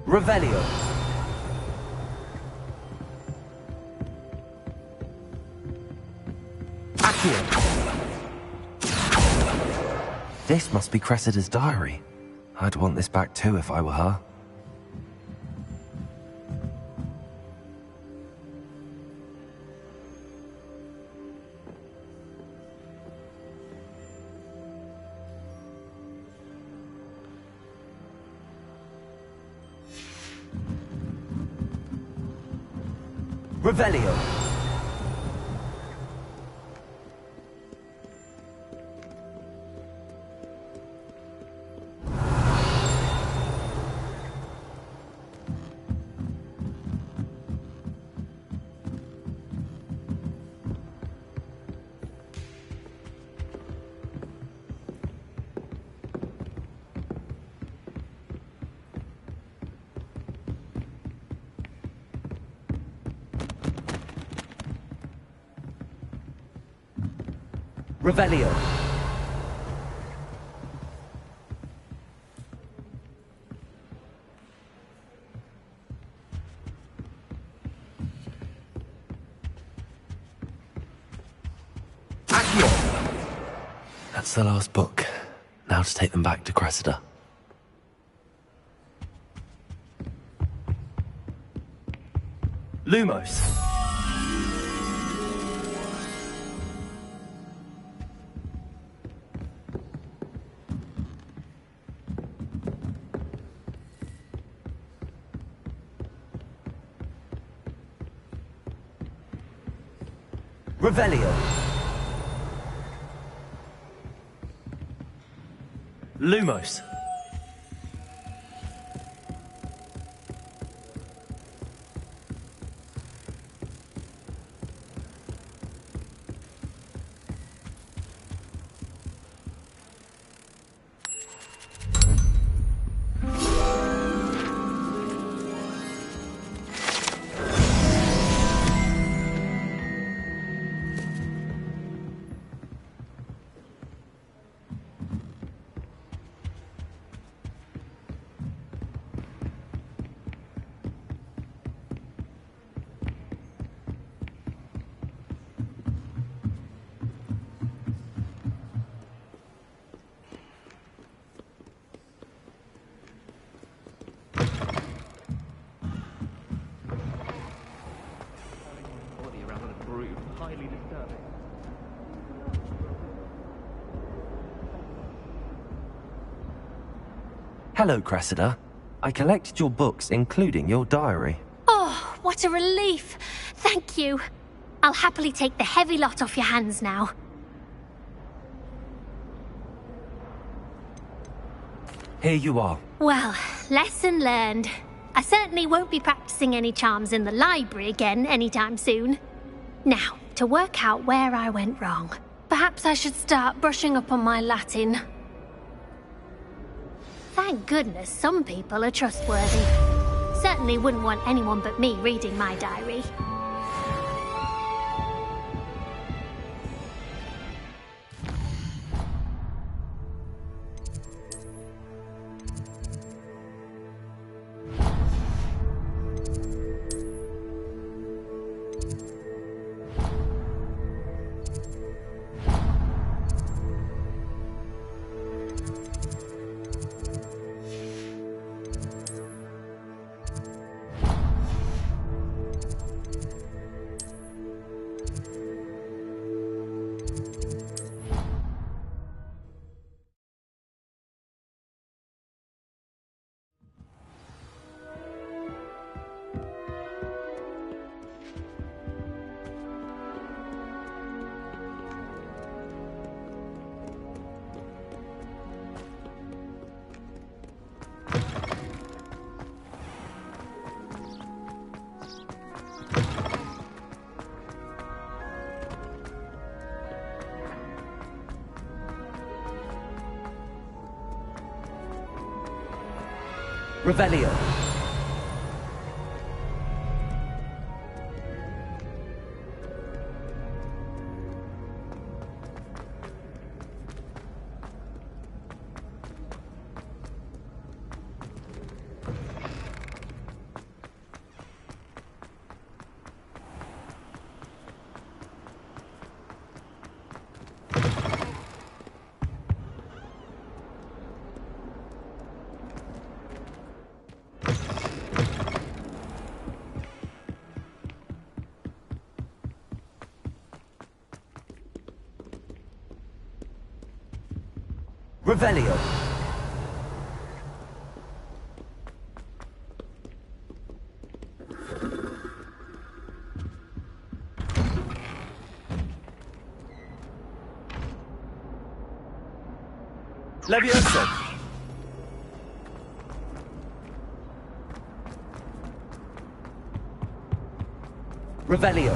[SPEAKER 4] Revelio. Accio. This must be Cressida's diary. I'd want this back too if I were her. Revelio. Revelio. Accio. That's the last book. Now to take them back to Cressida. Lumos. Revelio. Lumos.
[SPEAKER 16] highly disturbing.
[SPEAKER 4] Hello, Cressida. I collected your books, including your diary.
[SPEAKER 3] Oh, what a relief. Thank you. I'll happily take the heavy lot off your hands now.
[SPEAKER 4] Here you are.
[SPEAKER 3] Well, lesson learned. I certainly won't be practicing any charms in the library again anytime soon. Now, to work out where I went wrong. Perhaps I should start brushing up on my Latin. Thank goodness some people are trustworthy. Certainly wouldn't want anyone but me reading my diary.
[SPEAKER 4] Revelio. Revelio. Levioso. Revelio.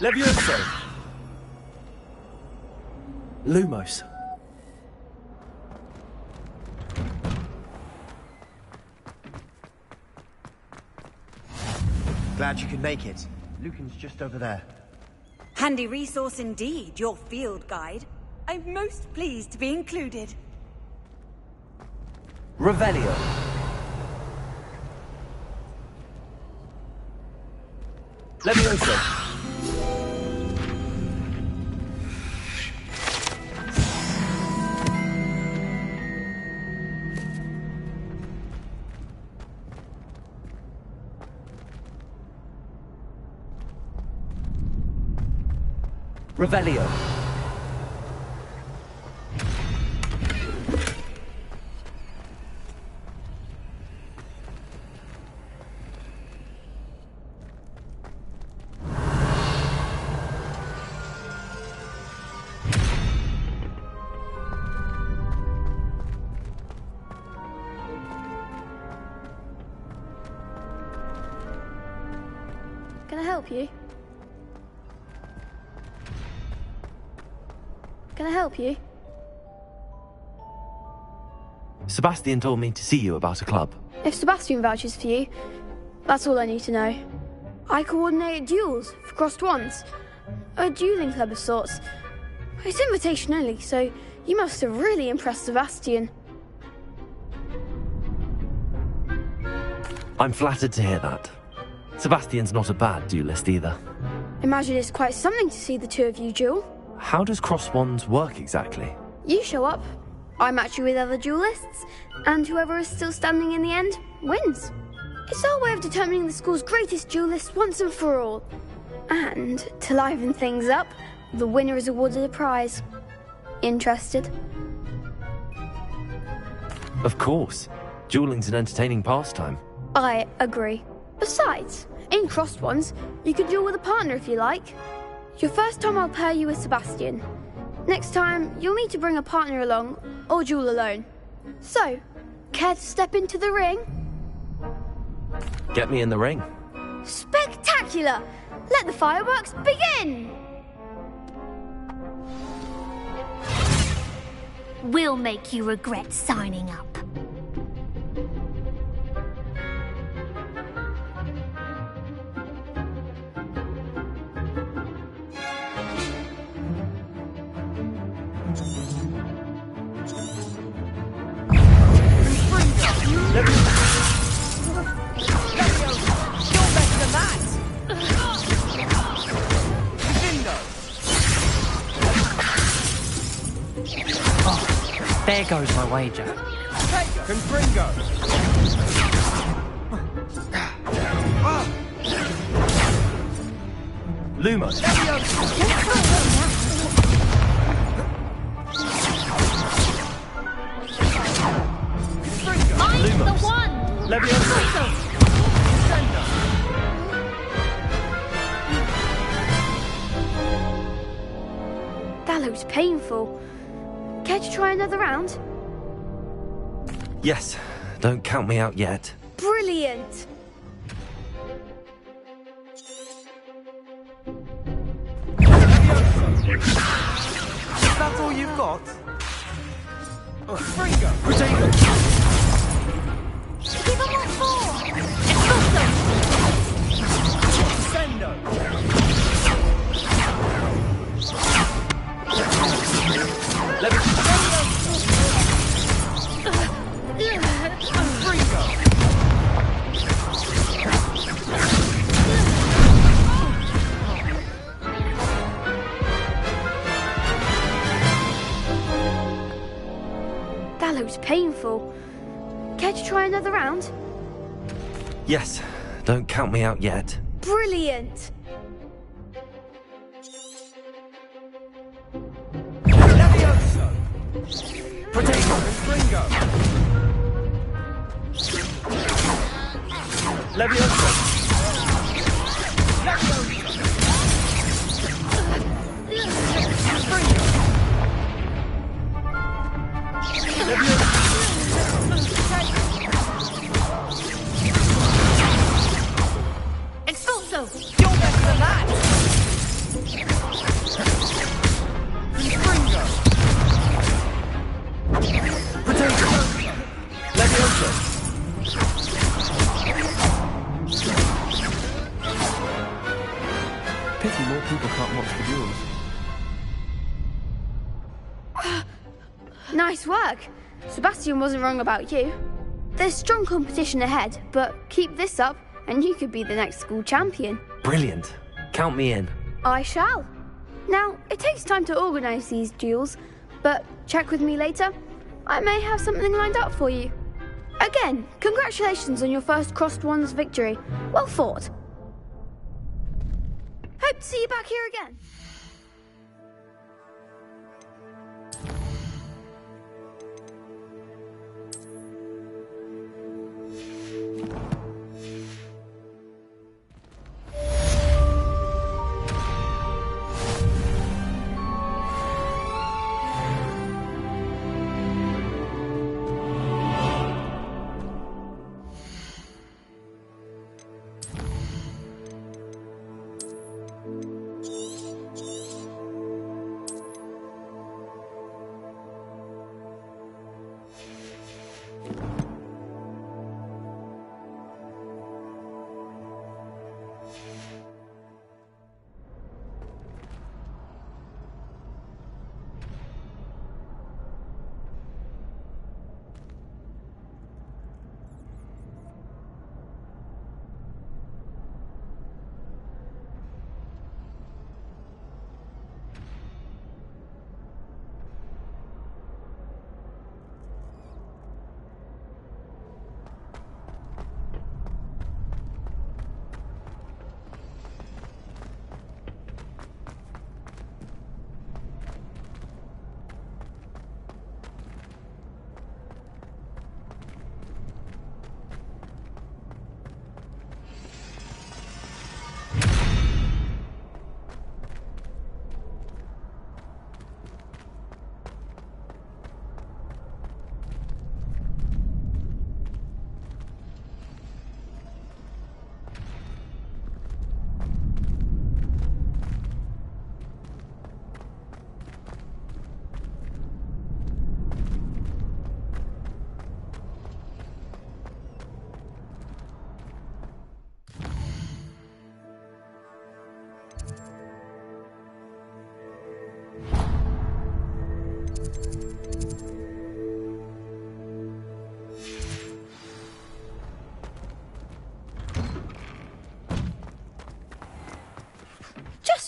[SPEAKER 4] Levioso. Lumos.
[SPEAKER 17] Glad you could make it. Lucan's just over there.
[SPEAKER 1] Handy resource indeed, your field guide. I'm most pleased to be included.
[SPEAKER 4] Revelio. Levioso. Revelio.
[SPEAKER 11] Can I help you? Can I help you?
[SPEAKER 4] Sebastian told me to see you about a club.
[SPEAKER 11] If Sebastian vouches for you, that's all I need to know. I coordinate duels for crossed wands. A dueling club of sorts. It's invitation only, so you must have really impressed Sebastian.
[SPEAKER 4] I'm flattered to hear that. Sebastian's not a bad duelist either.
[SPEAKER 11] Imagine it's quite something to see the two of you duel.
[SPEAKER 4] How does cross wands work exactly?
[SPEAKER 11] You show up, I match you with other duelists, and whoever is still standing in the end wins. It's our way of determining the school's greatest duelist once and for all. And to liven things up, the winner is awarded a prize. Interested?
[SPEAKER 4] Of course. Dueling's an entertaining pastime.
[SPEAKER 11] I agree. Besides, in crossed ones, you can duel with a partner if you like. Your first time I'll pair you with Sebastian. Next time, you'll need to bring a partner along, or duel alone. So, care to step into the ring?
[SPEAKER 4] Get me in the ring.
[SPEAKER 11] Spectacular! Let the fireworks begin!
[SPEAKER 3] We'll make you regret signing up.
[SPEAKER 6] There goes my wager.
[SPEAKER 16] Confringo!
[SPEAKER 4] Lumos.
[SPEAKER 3] I'm the one!
[SPEAKER 4] Leviosa.
[SPEAKER 11] That looks painful. Care to try another round?
[SPEAKER 4] Yes, don't count me out yet.
[SPEAKER 11] Brilliant!
[SPEAKER 16] Is that all you've got? Confringo!
[SPEAKER 4] Protego!
[SPEAKER 3] Give him what for!
[SPEAKER 11] That looks painful. Care to try another round?
[SPEAKER 4] Yes, don't count me out yet.
[SPEAKER 11] Brilliant!
[SPEAKER 16] Protego! Confringo!
[SPEAKER 4] Leviosa.
[SPEAKER 3] Expulso!
[SPEAKER 16] You're better than that! Confringo!
[SPEAKER 4] Protego. Leviosa. Pity more people can't watch the duels.
[SPEAKER 11] Nice work. Sebastian wasn't wrong about you. There's strong competition ahead, but keep this up and you could be the next school champion.
[SPEAKER 4] Brilliant. Count me in.
[SPEAKER 11] I shall. Now, it takes time to organise these duels, but check with me later. I may have something lined up for you. Again, congratulations on your first Crossed Wands victory. Well fought. Hope to see you back here again.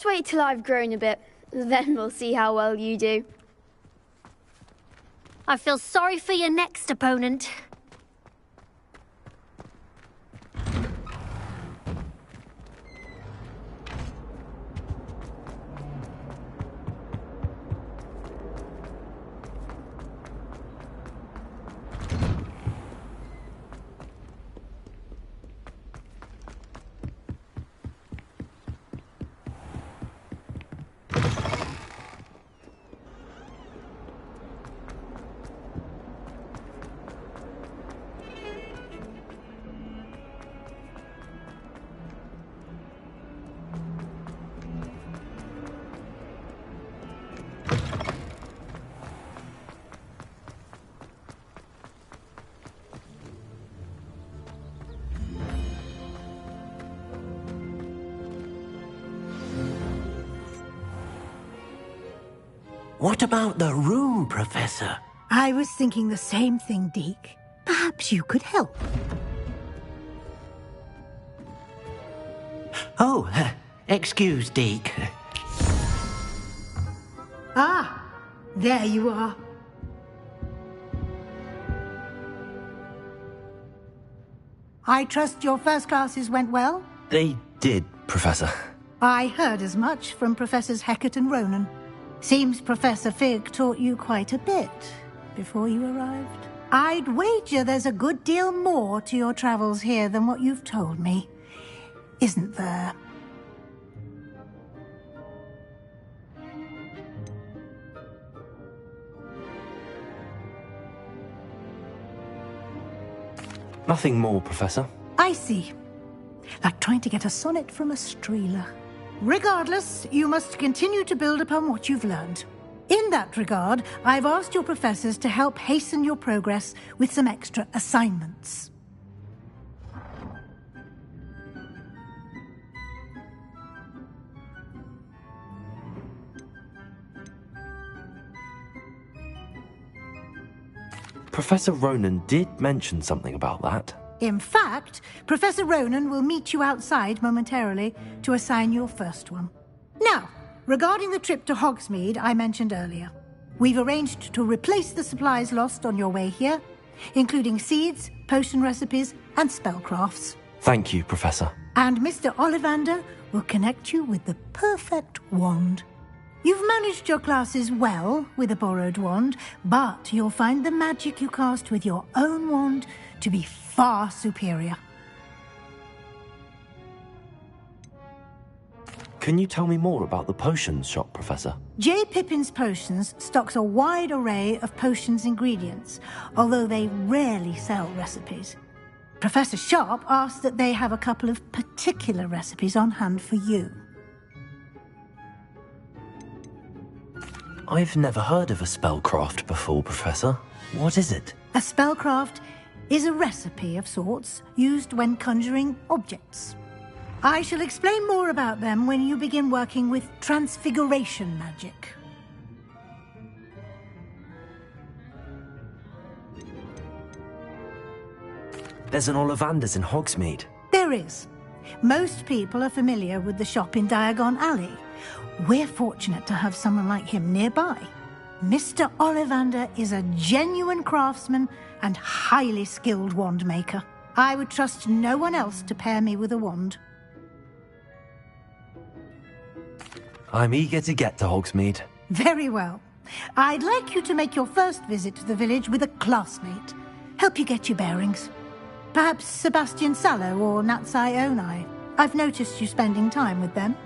[SPEAKER 11] Just wait till I've grown a bit. Then we'll see how well you do.
[SPEAKER 3] I feel sorry for your next opponent.
[SPEAKER 15] What about the room, Professor?
[SPEAKER 18] I was thinking the same thing, Deke. Perhaps you could help.
[SPEAKER 15] Oh, excuse, Deke.
[SPEAKER 18] Ah, there you are. I trust your first classes went well?
[SPEAKER 4] They did, Professor.
[SPEAKER 18] I heard as much from Professors Hecat and Ronan. Seems Professor Fig taught you quite a bit before you arrived. I'd wager there's a good deal more to your travels here than what you've told me. Isn't there?
[SPEAKER 4] Nothing more, Professor.
[SPEAKER 18] I see. Like trying to get a sonnet from a streeler. Regardless, you must continue to build upon what you've learned. In that regard, I've asked your professors to help hasten your progress with some extra assignments.
[SPEAKER 4] Professor Ronan did mention something about that.
[SPEAKER 18] In fact, Professor Ronan will meet you outside momentarily to assign your first one. Now, regarding the trip to Hogsmeade I mentioned earlier, we've arranged to replace the supplies lost on your way here, including seeds, potion recipes, and spellcrafts.
[SPEAKER 4] Thank you, Professor.
[SPEAKER 18] And Mr. Ollivander will connect you with the perfect wand. You've managed your classes well with a borrowed wand, but you'll find the magic you cast with your own wand to be far superior.
[SPEAKER 4] Can you tell me more about the potions shop, Professor?
[SPEAKER 18] J. Pippin's Potions stocks a wide array of potions ingredients, although they rarely sell recipes. Professor Sharp asked that they have a couple of particular recipes on hand for you.
[SPEAKER 4] I've never heard of a spellcraft before, Professor. What is it?
[SPEAKER 18] A spellcraft is a recipe of sorts used when conjuring objects. I shall explain more about them when you begin working with transfiguration magic.
[SPEAKER 4] There's an Ollivander's in Hogsmeade.
[SPEAKER 18] There is. Most people are familiar with the shop in Diagon Alley. We're fortunate to have someone like him nearby. Mr. Ollivander is a genuine craftsman and highly skilled wand maker. I would trust no one else to pair me with a wand.
[SPEAKER 4] I'm eager to get to Hogsmeade.
[SPEAKER 18] Very well. I'd like you to make your first visit to the village with a classmate. Help you get your bearings. Perhaps Sebastian Sallow or Natsai Onai. I've noticed you spending time with them.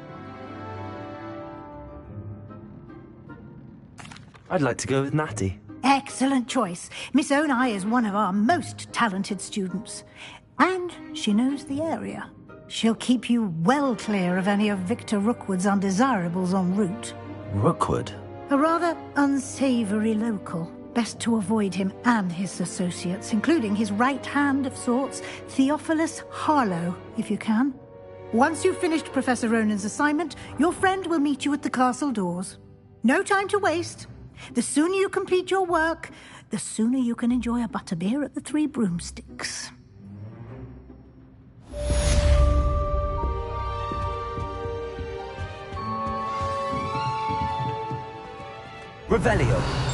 [SPEAKER 4] I'd like to go with Natty.
[SPEAKER 18] Excellent choice. Miss Onai is one of our most talented students. And she knows the area. She'll keep you well clear of any of Victor Rookwood's undesirables en route.
[SPEAKER 4] Rookwood?
[SPEAKER 18] A rather unsavory local. Best to avoid him and his associates, including his right hand of sorts, Theophilus Harlow, if you can. Once you've finished Professor Ronan's assignment, your friend will meet you at the castle doors. No time to waste. The sooner you complete your work, the sooner you can enjoy a butterbeer at the Three Broomsticks.
[SPEAKER 4] Revelio.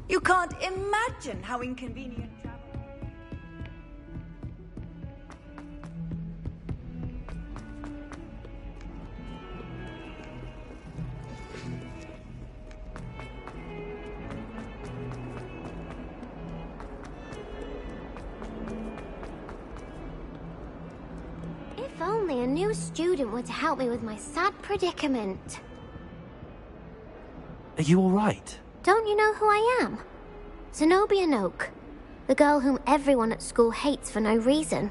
[SPEAKER 1] You can't imagine how inconvenient travel...
[SPEAKER 3] If only a new student were to help me with my sad predicament.
[SPEAKER 4] Are you alright?
[SPEAKER 3] Don't you know who I am? Zenobia Noak, the girl whom everyone at school hates for no reason.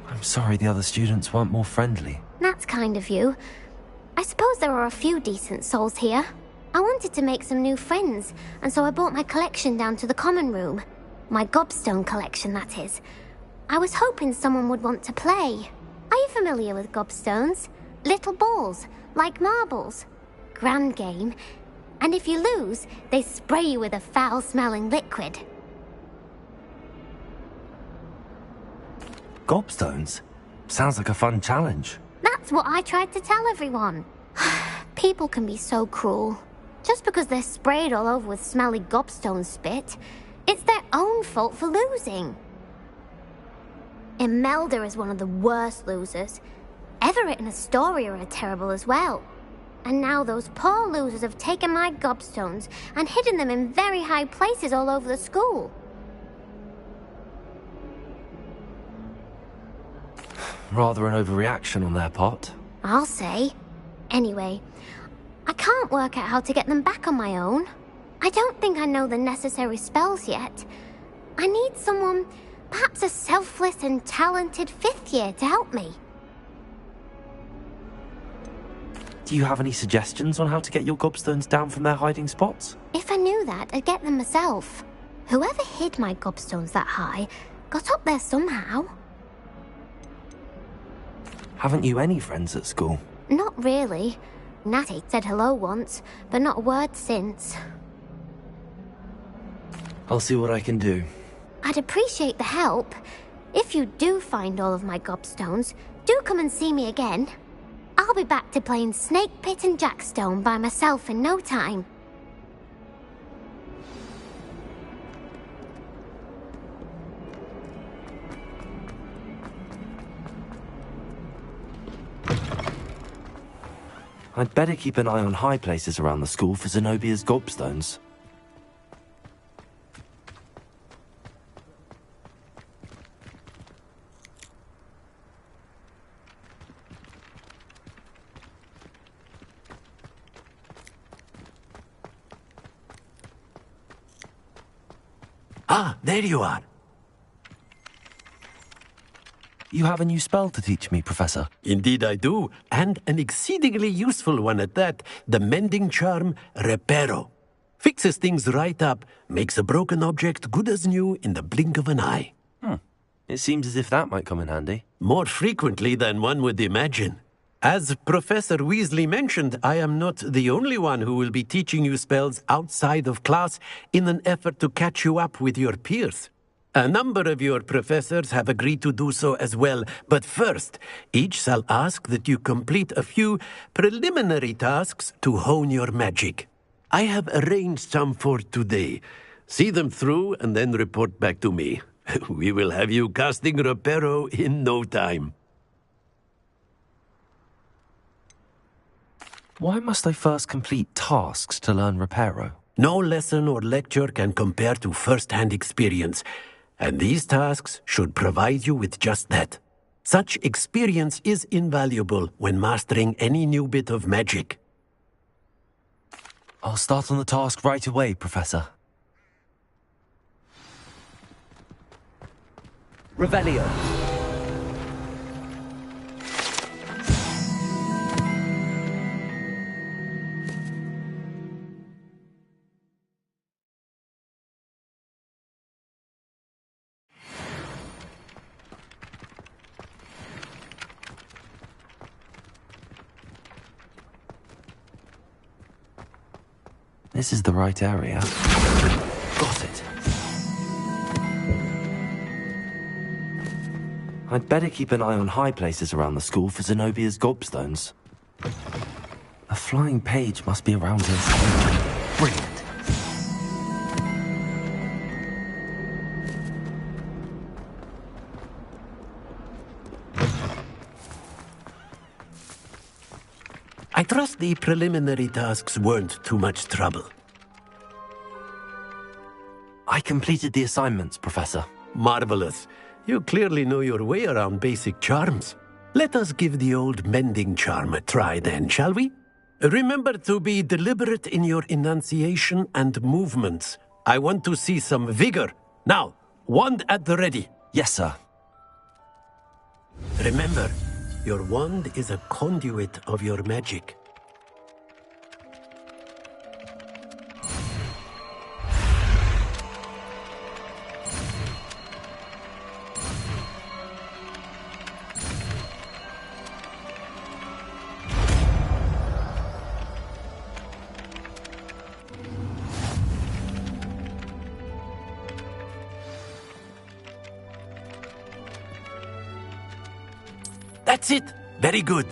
[SPEAKER 4] I'm sorry the other students weren't more friendly.
[SPEAKER 3] That's kind of you. I suppose there are a few decent souls here. I wanted to make some new friends, and so I brought my collection down to the common room. My gobstone collection, that is. I was hoping someone would want to play. Are you familiar with gobstones? Little balls, like marbles. Grand game. And if you lose, they spray you with a foul-smelling liquid.
[SPEAKER 4] Gobstones? Sounds like a fun challenge.
[SPEAKER 3] That's what I tried to tell everyone. People can be so cruel. Just because they're sprayed all over with smelly gobstone spit, it's their own fault for losing. Imelda is one of the worst losers. Everett and Astoria are terrible as well. And now those poor losers have taken my gobstones and hidden them in very high places all over the school.
[SPEAKER 4] Rather an overreaction on their part.
[SPEAKER 3] I'll say. Anyway, I can't work out how to get them back on my own. I don't think I know the necessary spells yet. I need someone, perhaps a selfless and talented fifth year to help me.
[SPEAKER 4] Do you have any suggestions on how to get your gobstones down from their hiding spots?
[SPEAKER 3] If I knew that, I'd get them myself. Whoever hid my gobstones that high got up there somehow.
[SPEAKER 4] Haven't you any friends at school?
[SPEAKER 3] Not really. Natty said hello once, but not a word since.
[SPEAKER 4] I'll see what I can do.
[SPEAKER 3] I'd appreciate the help. If you do find all of my gobstones, do come and see me again. I'll be back to playing Snake Pit and Jackstone by myself in no time.
[SPEAKER 4] I'd better keep an eye on high places around the school for Zenobia's gobstones.
[SPEAKER 15] Ah, there you are.
[SPEAKER 4] You have a new spell to teach me, Professor.
[SPEAKER 15] Indeed I do, and an exceedingly useful one at that. The mending charm, Reparo. Fixes things right up, makes a broken object good as new in the blink of an eye.
[SPEAKER 4] It seems as if that might come in handy.
[SPEAKER 15] More frequently than one would imagine. As Professor Weasley mentioned, I am not the only one who will be teaching you spells outside of class in an effort to catch you up with your peers. A number of your professors have agreed to do so as well, but first, each shall ask that you complete a few preliminary tasks to hone your magic. I have arranged some for today. See them through and then report back to me. We will have you casting Reparo in no time.
[SPEAKER 4] Why must I first complete tasks to learn Reparo?
[SPEAKER 15] No lesson or lecture can compare to first-hand experience, and these tasks should provide you with just that. Such experience is invaluable when mastering any new bit of magic.
[SPEAKER 4] I'll start on the task right away, Professor.
[SPEAKER 17] Revelio.
[SPEAKER 4] This is the right area. Got it. I'd better keep an eye on high places around the school for Zenobia's gobstones. A flying page must be around here somewhere. Brilliant.
[SPEAKER 15] I trust the preliminary tasks weren't too much trouble.
[SPEAKER 4] I completed the assignments, Professor.
[SPEAKER 15] Marvelous. You clearly know your way around basic charms. Let us give the old mending charm a try then, shall we? Remember to be deliberate in your enunciation and movements. I want to see some vigor. Now, wand at the ready.
[SPEAKER 4] Yes, sir.
[SPEAKER 15] Remember, your wand is a conduit of your magic. That's it! Very good.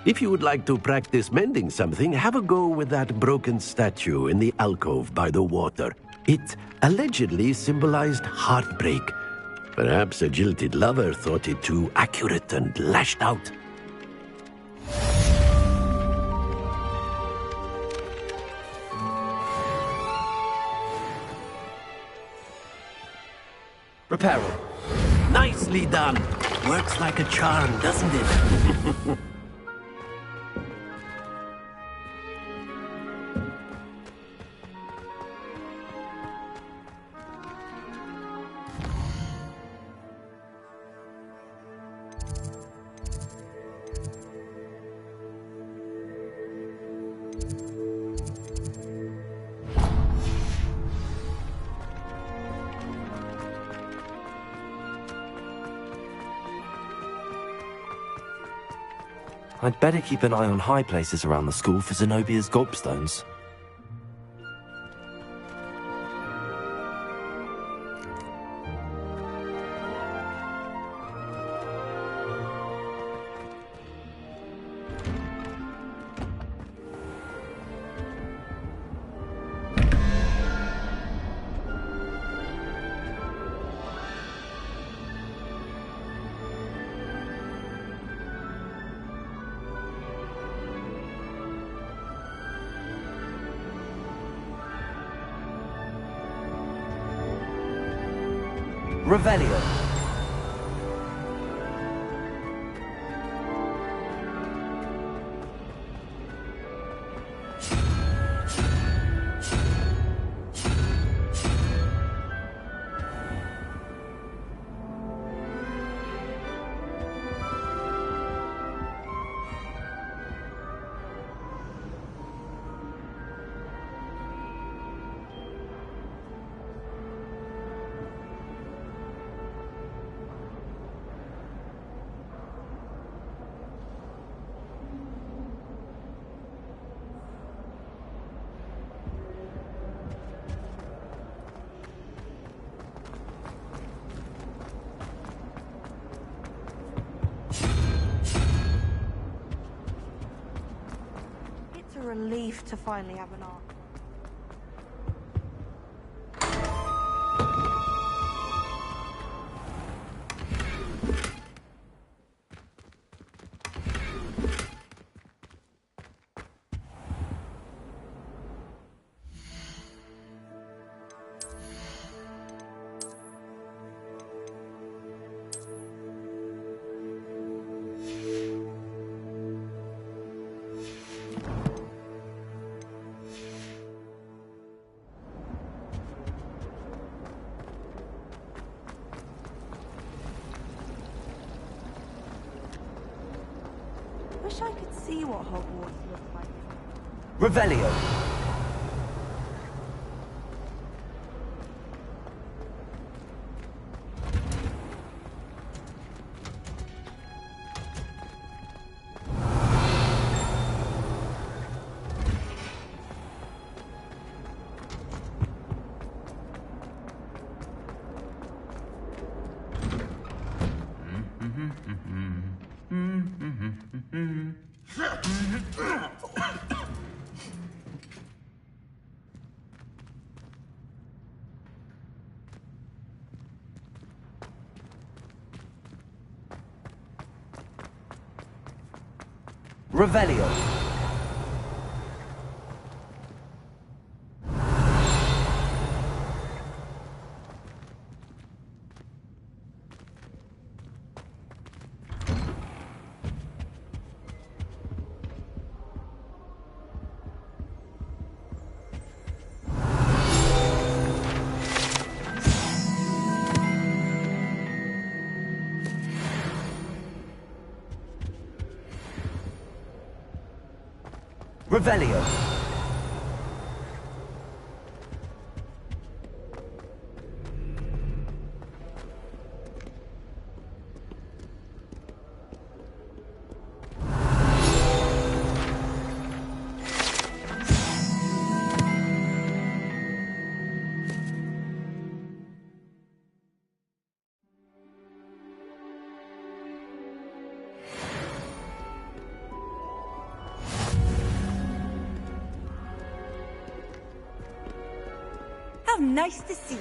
[SPEAKER 15] If you would like to practice mending something, have a go with that broken statue in the alcove by the water. It allegedly symbolized heartbreak. Perhaps a jilted lover thought it too accurate and lashed out.
[SPEAKER 4] Reparo.
[SPEAKER 15] Nicely done. Works like a charm, doesn't it?
[SPEAKER 4] I'd better keep an eye on high places around the school for Zenobia's gobstones. Revelio.
[SPEAKER 13] It's a relief to finally have an arc. Wish I could see what Hogwarts looks like.
[SPEAKER 4] Revelio. Revelio. Revelio.
[SPEAKER 1] How nice to see you.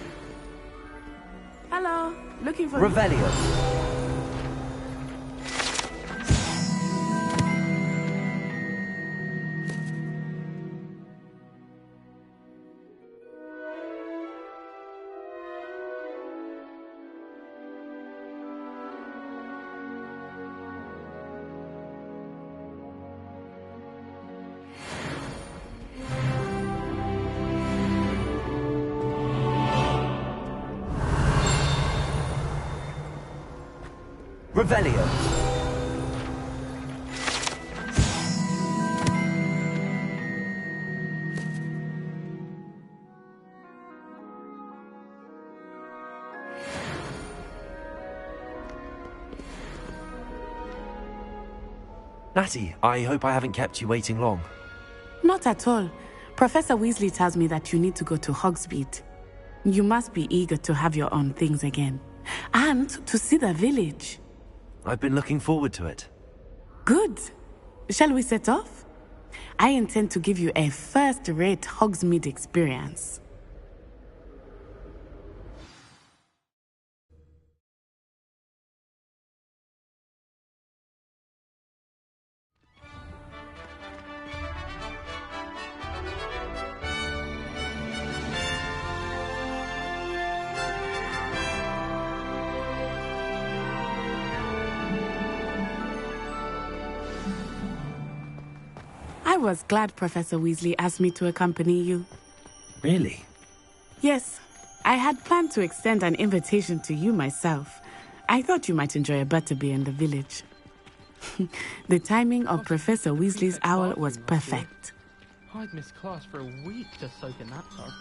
[SPEAKER 14] Hello. Looking for
[SPEAKER 4] Revelio. Revelio. Natty, I hope I haven't kept you waiting long.
[SPEAKER 14] Not at all. Professor Weasley tells me that you need to go to Hogsmeade. You must be eager to have your own things again. And to see the village.
[SPEAKER 4] I've been looking forward to it.
[SPEAKER 14] Good. Shall we set off? I intend to give you a first-rate Hogsmeade experience. was glad Professor Weasley asked me to accompany you.
[SPEAKER 4] Really?
[SPEAKER 14] Yes, I had planned to extend an invitation to you myself. I thought you might enjoy a butterbeer in the village. The timing of Professor Weasley's owl was perfect.
[SPEAKER 2] I'd missed class for a week to soak in that tub.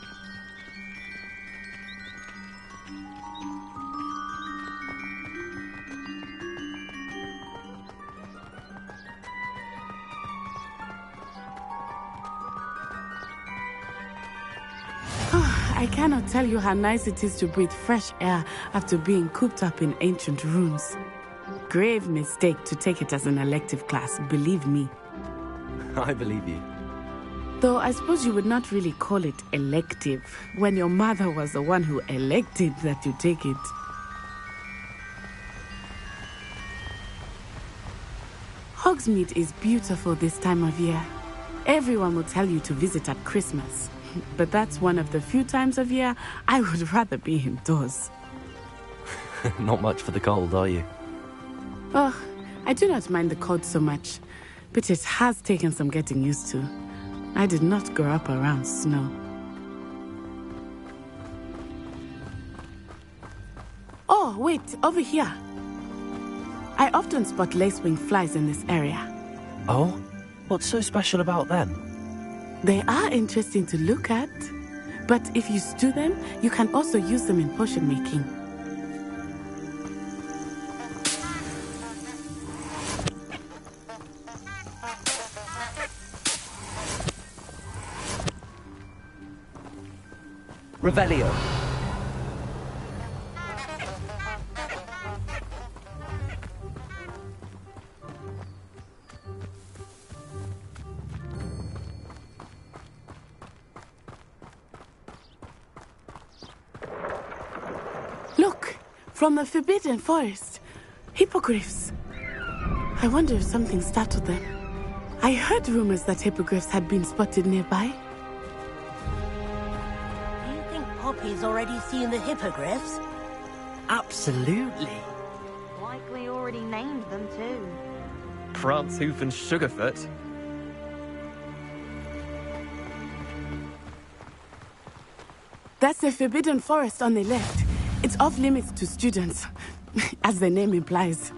[SPEAKER 14] I cannot tell you how nice it is to breathe fresh air after being cooped up in ancient rooms. Grave mistake to take it as an elective class, believe me.
[SPEAKER 4] I believe you.
[SPEAKER 14] Though I suppose you would not really call it elective when your mother was the one who elected that you take it. Hogsmeade is beautiful this time of year. Everyone will tell you to visit at Christmas. But that's one of the few times of year I would rather be indoors.
[SPEAKER 4] Not much for the cold, are you?
[SPEAKER 14] Oh, I do not mind the cold so much, but it has taken some getting used to. I did not grow up around snow. Oh, wait, over here. I often spot lacewing flies in this area.
[SPEAKER 4] Oh? What's so special about them?
[SPEAKER 14] They are interesting to look at, but if you stew them, you can also use them in potion making.
[SPEAKER 4] Revelio.
[SPEAKER 14] Look, from the Forbidden Forest. Hippogriffs. I wonder if something startled them. I heard rumors that hippogriffs had been spotted nearby.
[SPEAKER 12] Do you think Poppy's already seen the hippogriffs?
[SPEAKER 10] Absolutely.
[SPEAKER 13] Likely already named them too.
[SPEAKER 4] Prancehoof and Sugarfoot.
[SPEAKER 14] That's the Forbidden Forest on the left. It's off limits to students, as the name implies.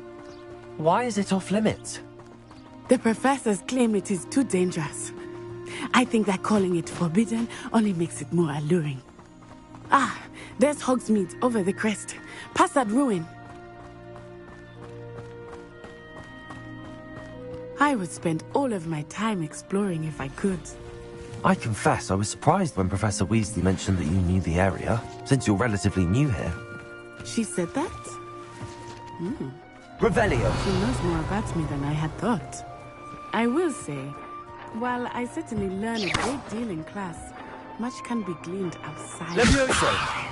[SPEAKER 4] Why is it off limits?
[SPEAKER 14] The professors claim it is too dangerous. I think that calling it forbidden only makes it more alluring. Ah, there's Hogsmeade over the crest. Past that ruin. I would spend all of my time exploring if I could.
[SPEAKER 4] I confess I was surprised when Professor Weasley mentioned that you knew the area, since you're relatively new here.
[SPEAKER 14] She said that?
[SPEAKER 4] Revelio.
[SPEAKER 14] She knows more about me than I had thought. I will say, while I certainly learn a great deal in class, much can be gleaned outside.
[SPEAKER 4] Levioso!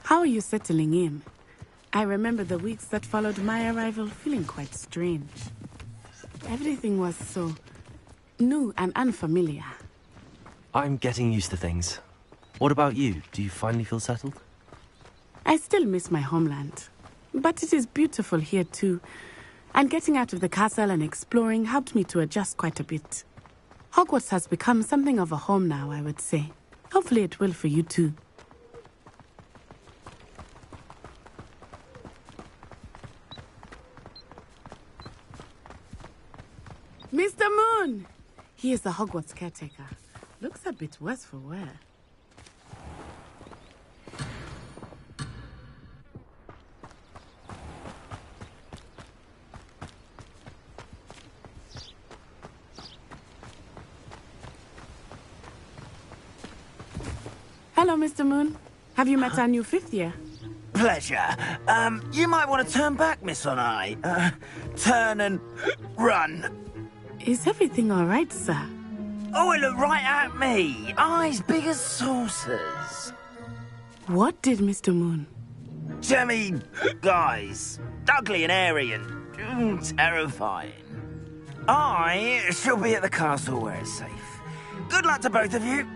[SPEAKER 14] How are you settling in? I remember the weeks that followed my arrival feeling quite strange. Everything was so new and unfamiliar.
[SPEAKER 4] I'm getting used to things. What about you? Do you finally feel settled?
[SPEAKER 14] I still miss my homeland, but it is beautiful here too. And getting out of the castle and exploring helped me to adjust quite a bit. Hogwarts has become something of a home now, I would say. Hopefully it will for you too. Mr. Moon! He is the Hogwarts caretaker. Looks a bit worse for wear. Hello, Mr. Moon. Have you met our new fifth year?
[SPEAKER 19] Pleasure. You might want to turn back, Miss Onai. Turn and run.
[SPEAKER 14] Is everything all right, sir?
[SPEAKER 19] Oh, it looked right at me. Eyes big as saucers.
[SPEAKER 14] What did Mr. Moon?
[SPEAKER 19] Jemmy, guys. Ugly and airy and terrifying. I shall be at the castle where it's safe. Good luck to both of you.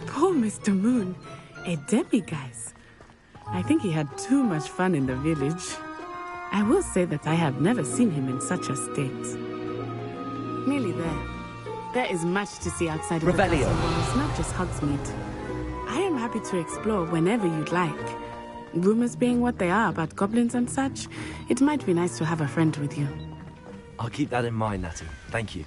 [SPEAKER 14] Poor Mr. Moon. A demiguise. I think he had too much fun in the village. I will say that I have never seen him in such a state. Nearly there. There is much to see outside of the castle walls, not just Hogsmeade. I am happy to explore whenever you'd like. Rumors being what they are about goblins and such, it might be nice to have a friend with you.
[SPEAKER 17] I'll keep that in mind, Natty. Thank you.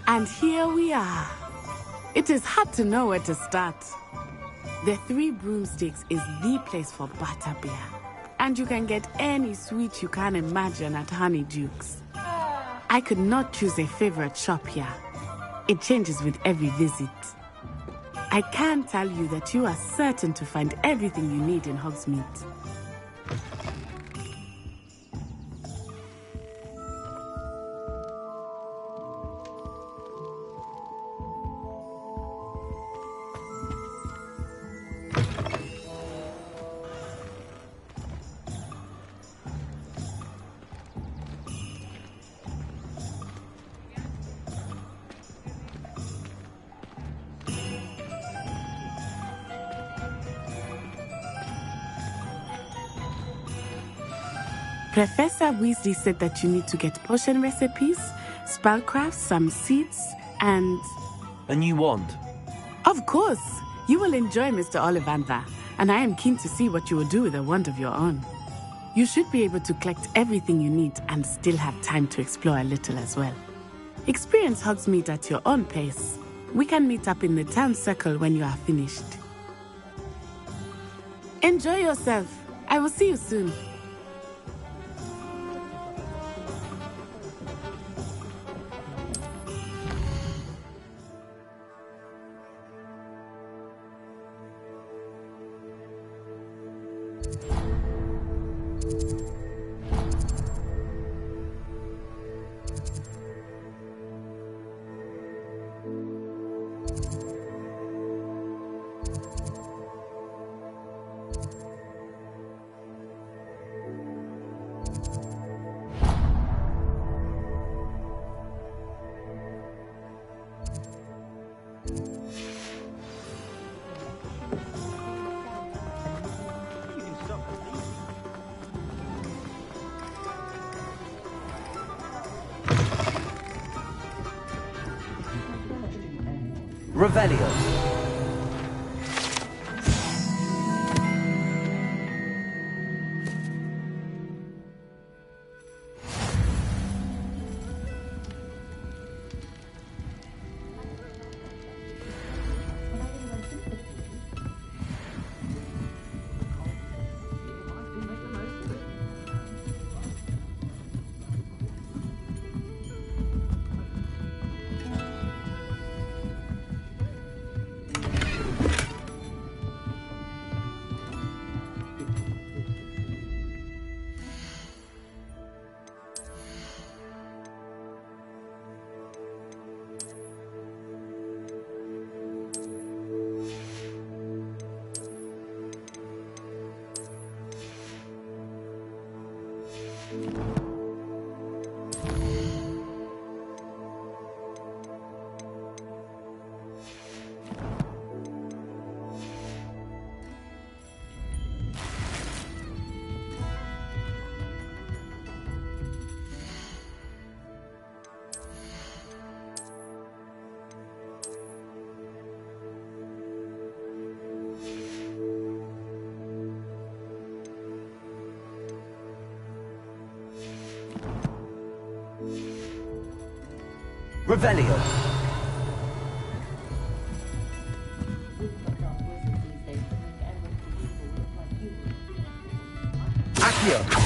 [SPEAKER 14] And here we are. It is hard to know where to start. The Three Broomsticks is the place for butterbeer. And you can get any sweet you can imagine at Honeyduke's. I could not choose a favorite shop here. It changes with every visit. I can tell you that you are certain to find everything you need in Hogsmeade. Professor Weasley said that you need to get potion recipes, spellcraft, some seeds, and...
[SPEAKER 17] A new wand?
[SPEAKER 14] Of course! You will enjoy Mr. Ollivander, and I am keen to see what you will do with a wand of your own. You should be able to collect everything you need and still have time to explore a little as well. Experience Hogsmeade at your own pace. We can meet up in the town circle when you are finished. Enjoy yourself. I will see you soon.
[SPEAKER 17] Revelio. Revelio. Accio.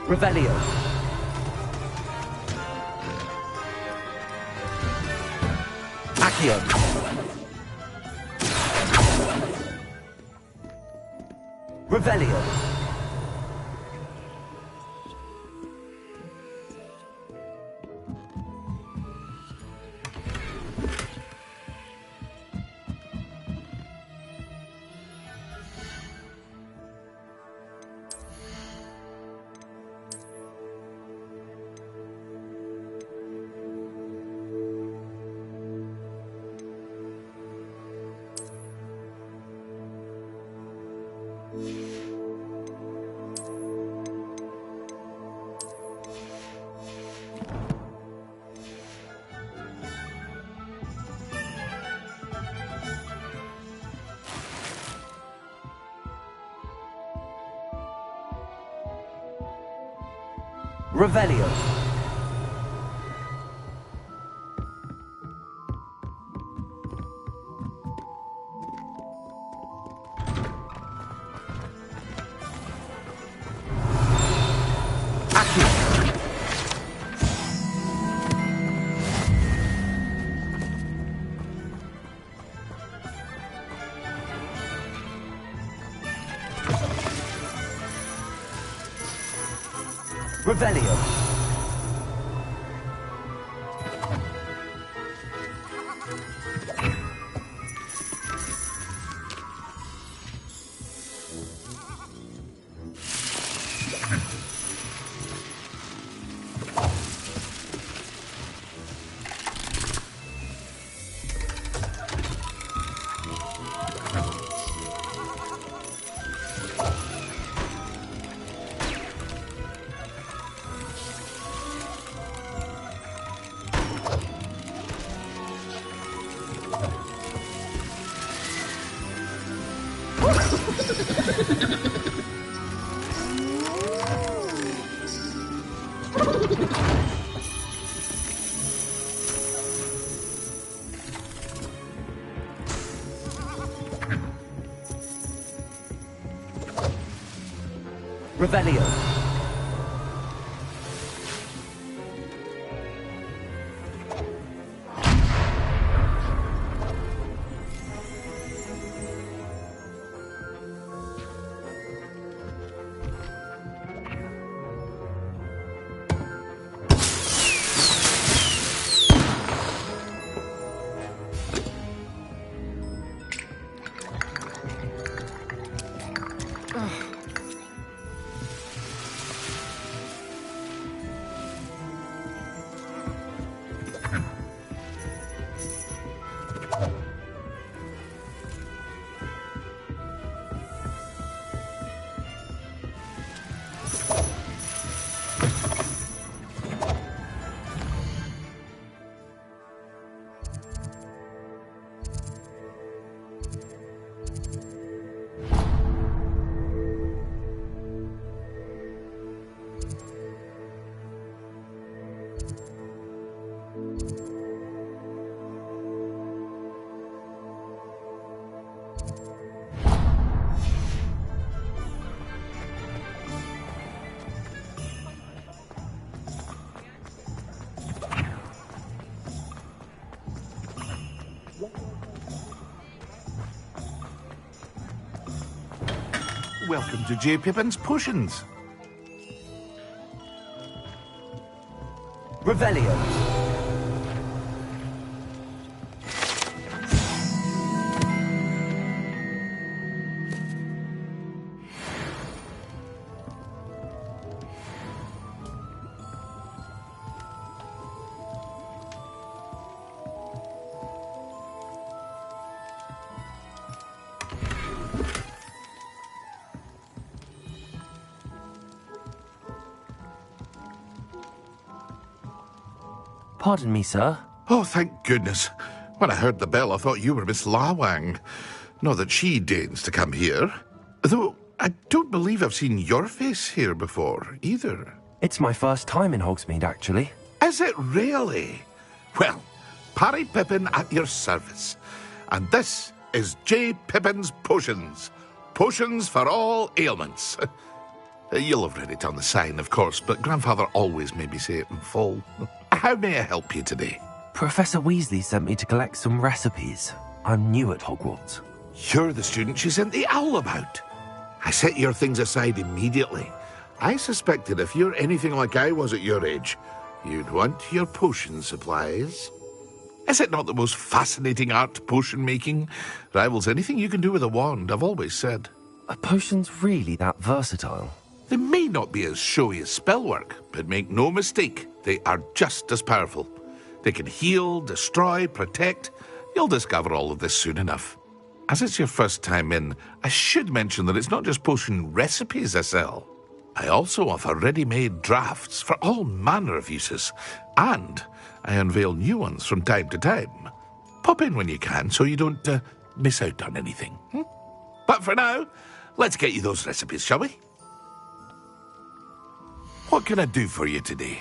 [SPEAKER 17] Revelio. Accio. Revelio. Revelio. Revelio. Revelio.
[SPEAKER 8] Welcome to J. Pippin's Potions.
[SPEAKER 17] Revelio.
[SPEAKER 4] Pardon me, sir.
[SPEAKER 8] Oh, thank goodness. When I heard the bell, I thought you were Miss Lawang. Not that she deigns to come here. Though, I don't believe I've seen your face here before, either.
[SPEAKER 4] It's my first time in Hogsmeade, actually.
[SPEAKER 8] Is it really? Well, Parry Pippin at your service. And this is J. Pippin's Potions. Potions for all ailments. You'll have read it on the sign, of course, but Grandfather always made me say it in full. How may I help you today?
[SPEAKER 4] Professor Weasley sent me to collect some recipes. I'm new at Hogwarts.
[SPEAKER 8] You're the student she sent the owl about. I set your things aside immediately. I suspected if you're anything like I was at your age, you'd want your potion supplies. Is it not the most fascinating art, potion making? Rivals anything you can do with a wand, I've always said.
[SPEAKER 4] Are potions really that versatile?
[SPEAKER 8] They may not be as showy as spellwork, but make no mistake, they are just as powerful. They can heal, destroy, protect. You'll discover all of this soon enough. As it's your first time in, I should mention that it's not just potion recipes I sell. I also offer ready-made drafts for all manner of uses, and I unveil new ones from time to time. Pop in when you can so you don't miss out on anything. But for now, let's get you those recipes, shall we? What can I do for you today?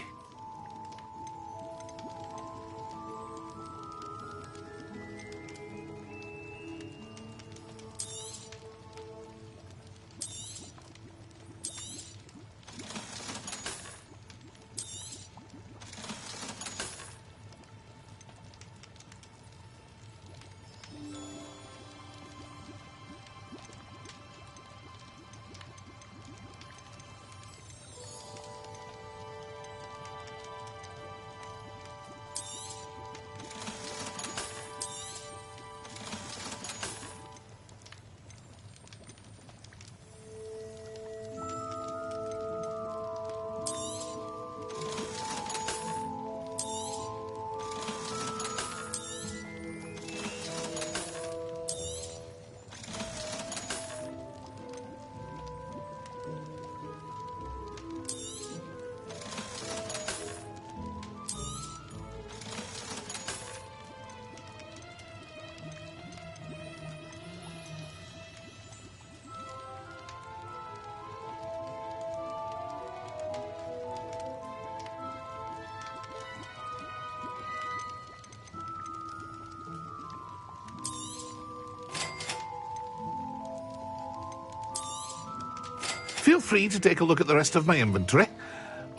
[SPEAKER 8] Feel free to take a look at the rest of my inventory,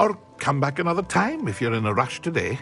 [SPEAKER 8] or come back another time if you're in a rush today.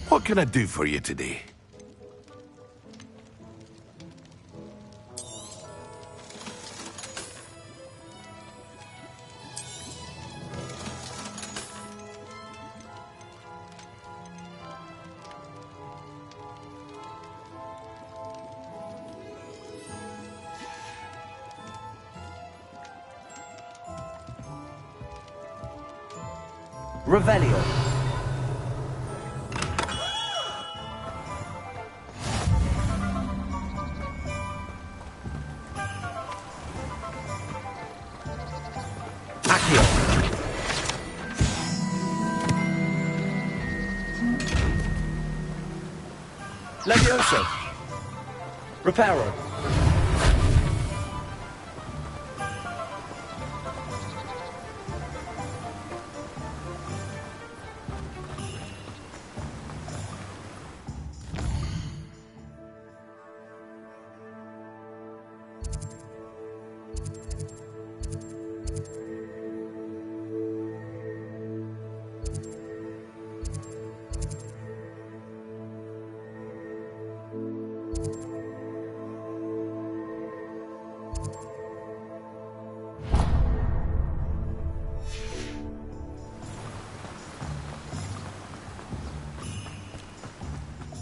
[SPEAKER 8] What can I do for you today?
[SPEAKER 17] Revelio. Levioso. Reparo.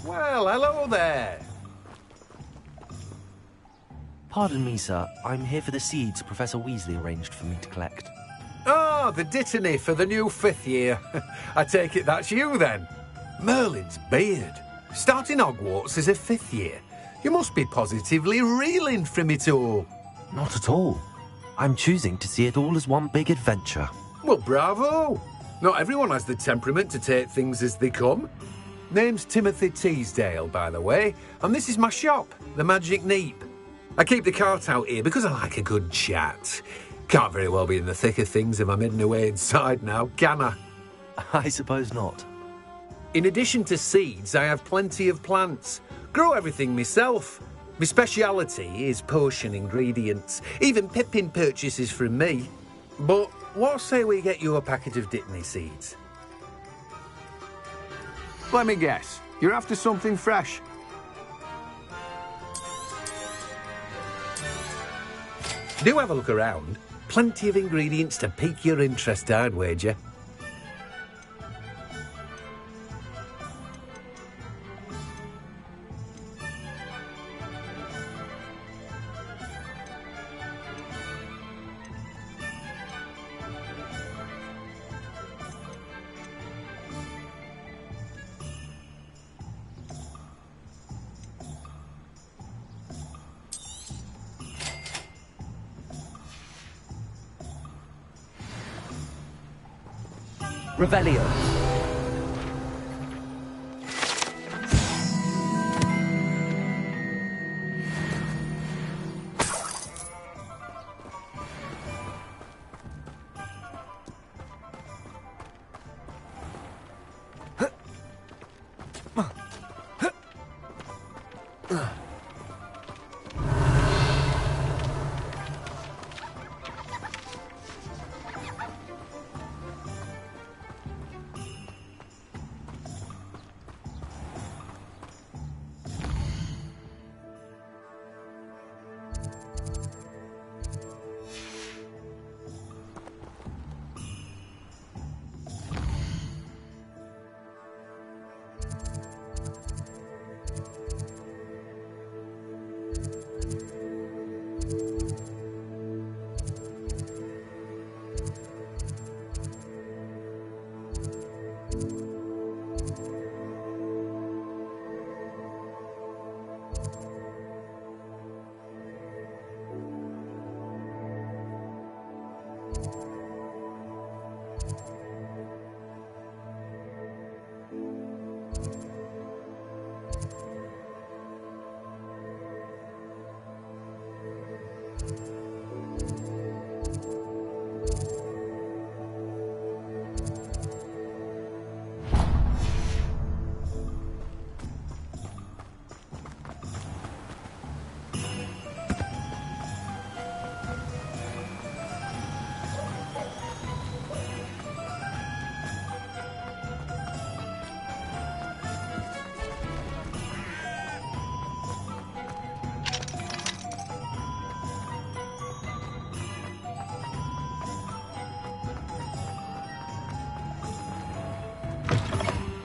[SPEAKER 20] Well, hello there.
[SPEAKER 17] Pardon me, sir. I'm here for the seeds Professor Weasley arranged for me to collect.
[SPEAKER 20] Ah, the dittany for the new 5th year. I take it that's you, then. Merlin's beard. Starting Hogwarts as a 5th year. You must be positively reeling from it all.
[SPEAKER 17] Not at all. I'm choosing to see it all as one big adventure.
[SPEAKER 20] Well, bravo. Not everyone has the temperament to take things as they come. Name's Timothy Teasdale, by the way, and this is my shop, the Magic Neep. I keep the cart out here because I like a good chat. Can't very well be in the thick of things if I'm hidden away inside now, can I?
[SPEAKER 17] I suppose not.
[SPEAKER 20] In addition to seeds, I have plenty of plants. Grow everything myself. My speciality is potion ingredients. Even Pippin purchases from me. But what say we get you a packet of Dittany seeds?
[SPEAKER 21] Let me guess. You're after something fresh.
[SPEAKER 20] Do have a look around. Plenty of ingredients to pique your interest, I'd wager.
[SPEAKER 17] Revelio.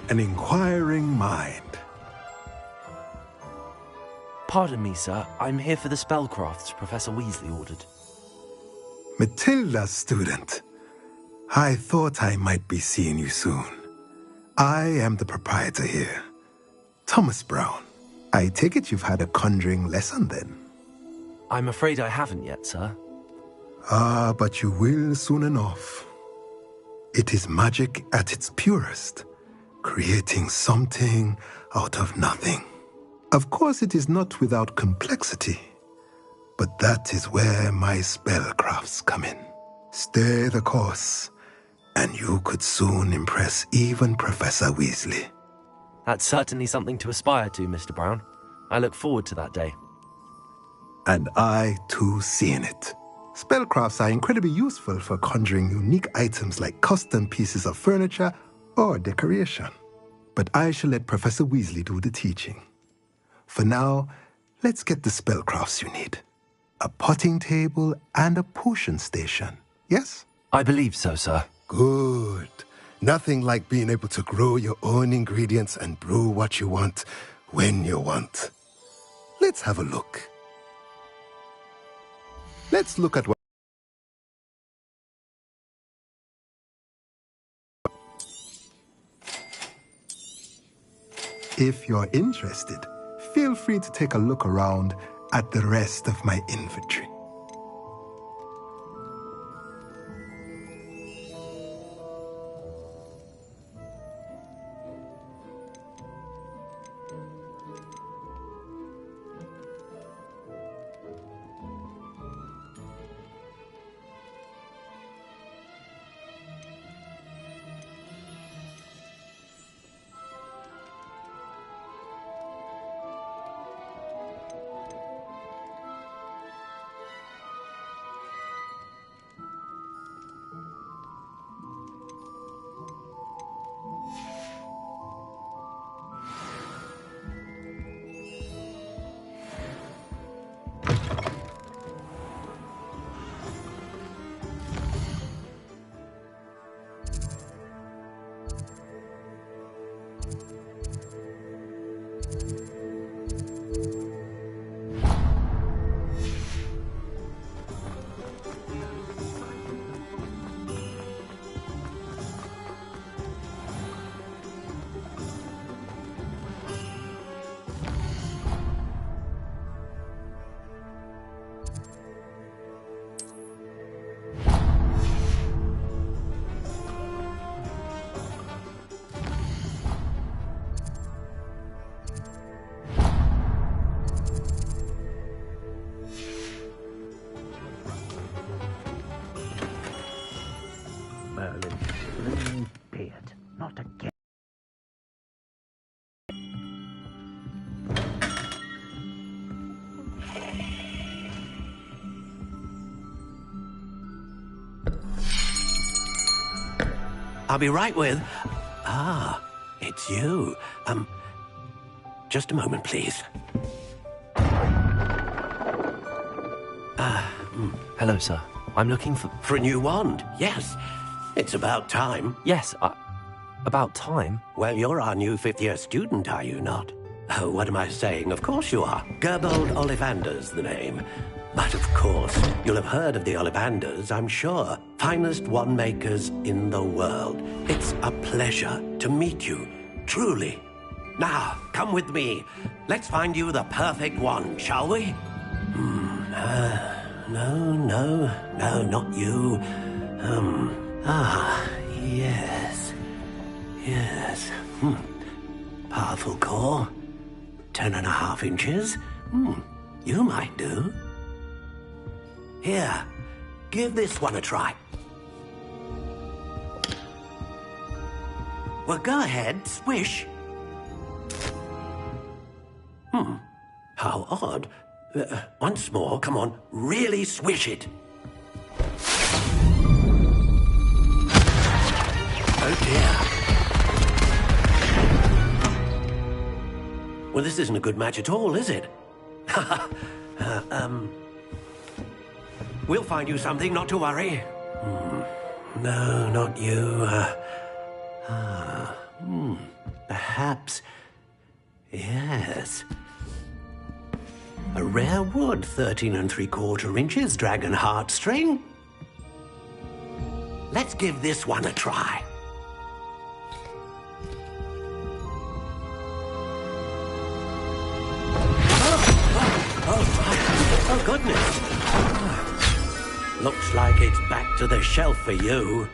[SPEAKER 22] An inquiring mind.
[SPEAKER 17] Pardon me, sir. I'm here for the spellcrafts Professor Weasley ordered.
[SPEAKER 22] Matilda's student. I thought I might be seeing you soon. I am the proprietor here, Thomas Brown. I take it you've had a conjuring lesson then?
[SPEAKER 17] I'm afraid I haven't yet, sir.
[SPEAKER 22] Ah, but you will soon enough. It is magic at its purest, creating something out of nothing. Of course, it is not without complexity, but that is where my spellcrafts come in. Stay the course, and you could soon impress even Professor Weasley.
[SPEAKER 17] That's certainly something to aspire to, Mr. Brown. I look forward to that day.
[SPEAKER 22] And I, too, see in it. Spellcrafts are incredibly useful for conjuring unique items like custom pieces of furniture or decoration. But I shall let Professor Weasley do the teaching. For now, let's get the spellcrafts you need. A potting table and a potion station, yes?
[SPEAKER 17] I believe so, sir.
[SPEAKER 22] Good. Nothing like being able to grow your own ingredients and brew what you want when you want. Let's have a look. Let's look at what... If you're interested, feel free to take a look around at the rest of my inventory.
[SPEAKER 15] I'll be right with... Ah, it's you. Just a moment, please.
[SPEAKER 17] Hello, sir. I'm looking for...
[SPEAKER 15] For a new wand, yes. It's about time.
[SPEAKER 17] Yes, about time?
[SPEAKER 15] Well, you're our new fifth-year student, are you not? Oh, what am I saying? Of course you are. Gerbold Ollivander's the name. But of course, you'll have heard of the Ollivanders, I'm sure. Finest wand makers in the world. It's a pleasure to meet you, truly. Now, come with me. Let's find you the perfect wand, shall we? No, not you. Yes. Powerful core. 10.5 inches. You might do. Here, give this one a try. Well, go ahead, swish. How odd. Once more, come on, really swish it. Oh dear. Well, this isn't a good match at all, is it? We'll find you something, not to worry. No, not you. Perhaps... Yes. A rare wood, 13 3/4 inches, dragon heartstring. Let's give this one a try. Oh, goodness. Looks like it's back to the shelf for you.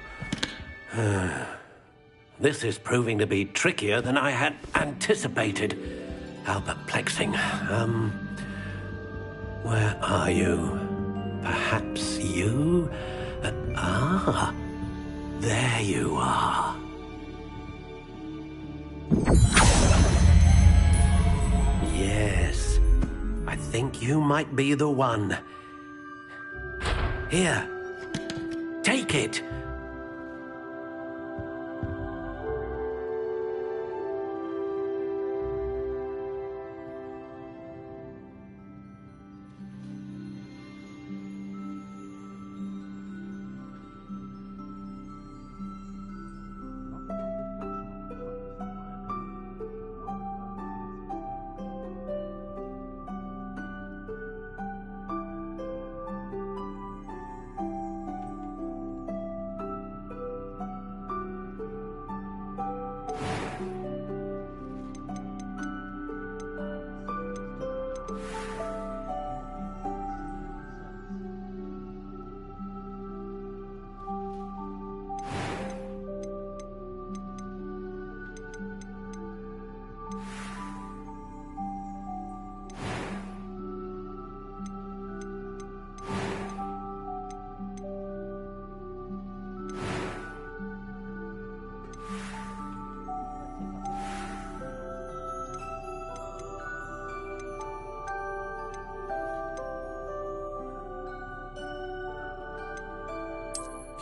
[SPEAKER 15] This is proving to be trickier than I had anticipated. how perplexing. Where are you? Perhaps you? There you are. Yes, I think you might be the one. Here, take it.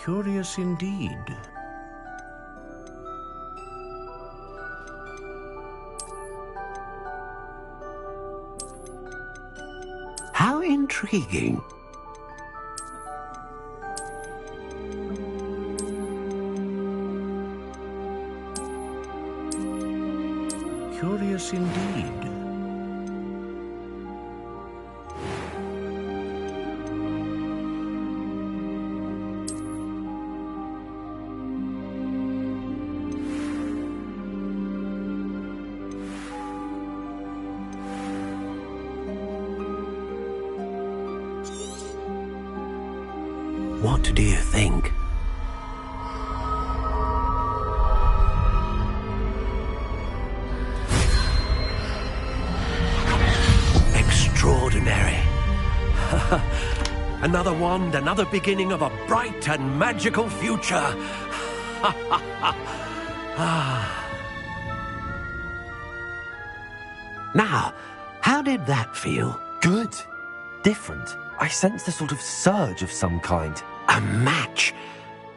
[SPEAKER 17] Curious indeed.
[SPEAKER 15] How intriguing.
[SPEAKER 17] Curious indeed.
[SPEAKER 15] What do you think? Extraordinary. Another wand, another beginning of a bright and magical future. Now, how did that feel?
[SPEAKER 17] Good. Different. I sensed a sort of surge of some kind.
[SPEAKER 15] A match.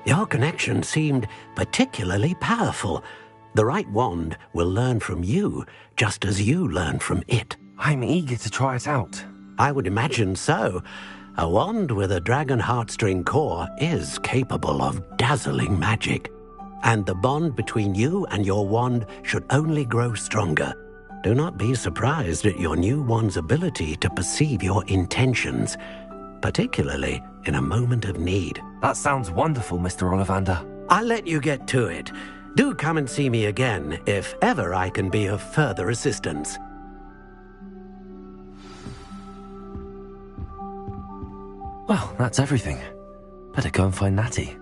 [SPEAKER 15] Your connection seemed particularly powerful. The right wand will learn from you, just as you learn from it.
[SPEAKER 17] I'm eager to try it out.
[SPEAKER 15] I would imagine so. A wand with a dragon heartstring core is capable of dazzling magic. And the bond between you and your wand should only grow stronger. Do not be surprised at your new wand's ability to perceive your intentions, particularly in a moment of need.
[SPEAKER 17] That sounds wonderful, Mr. Ollivander.
[SPEAKER 15] I'll let you get to it. Do come and see me again if ever I can be of further assistance.
[SPEAKER 17] Well, that's everything. Better go and find Natty.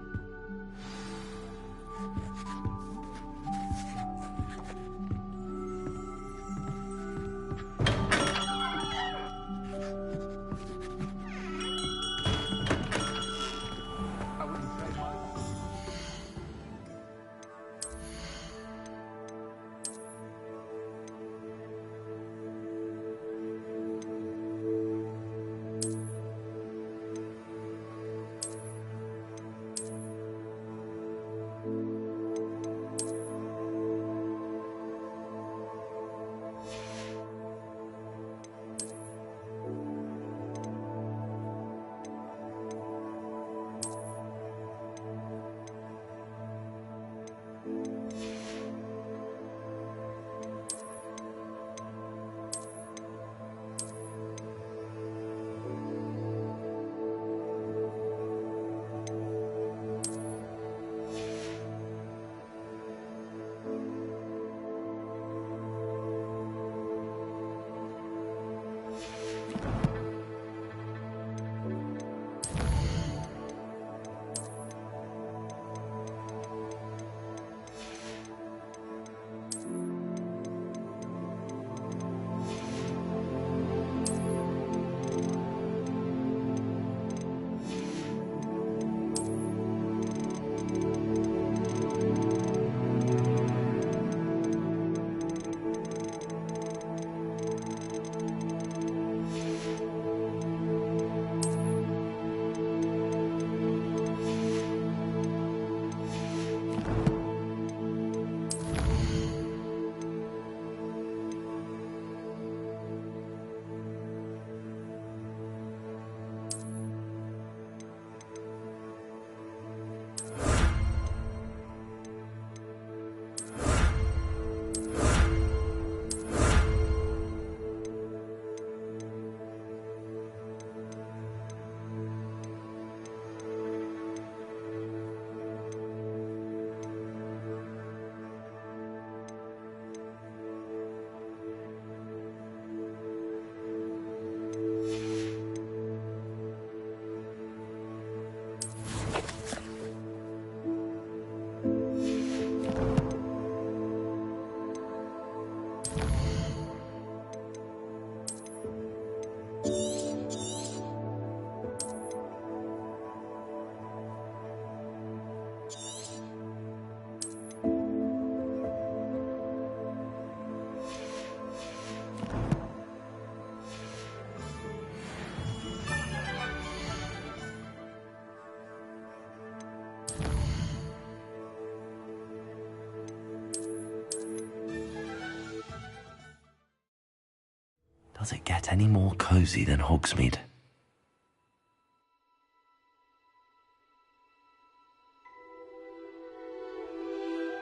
[SPEAKER 17] Does it get any more cozy than Hogsmeade?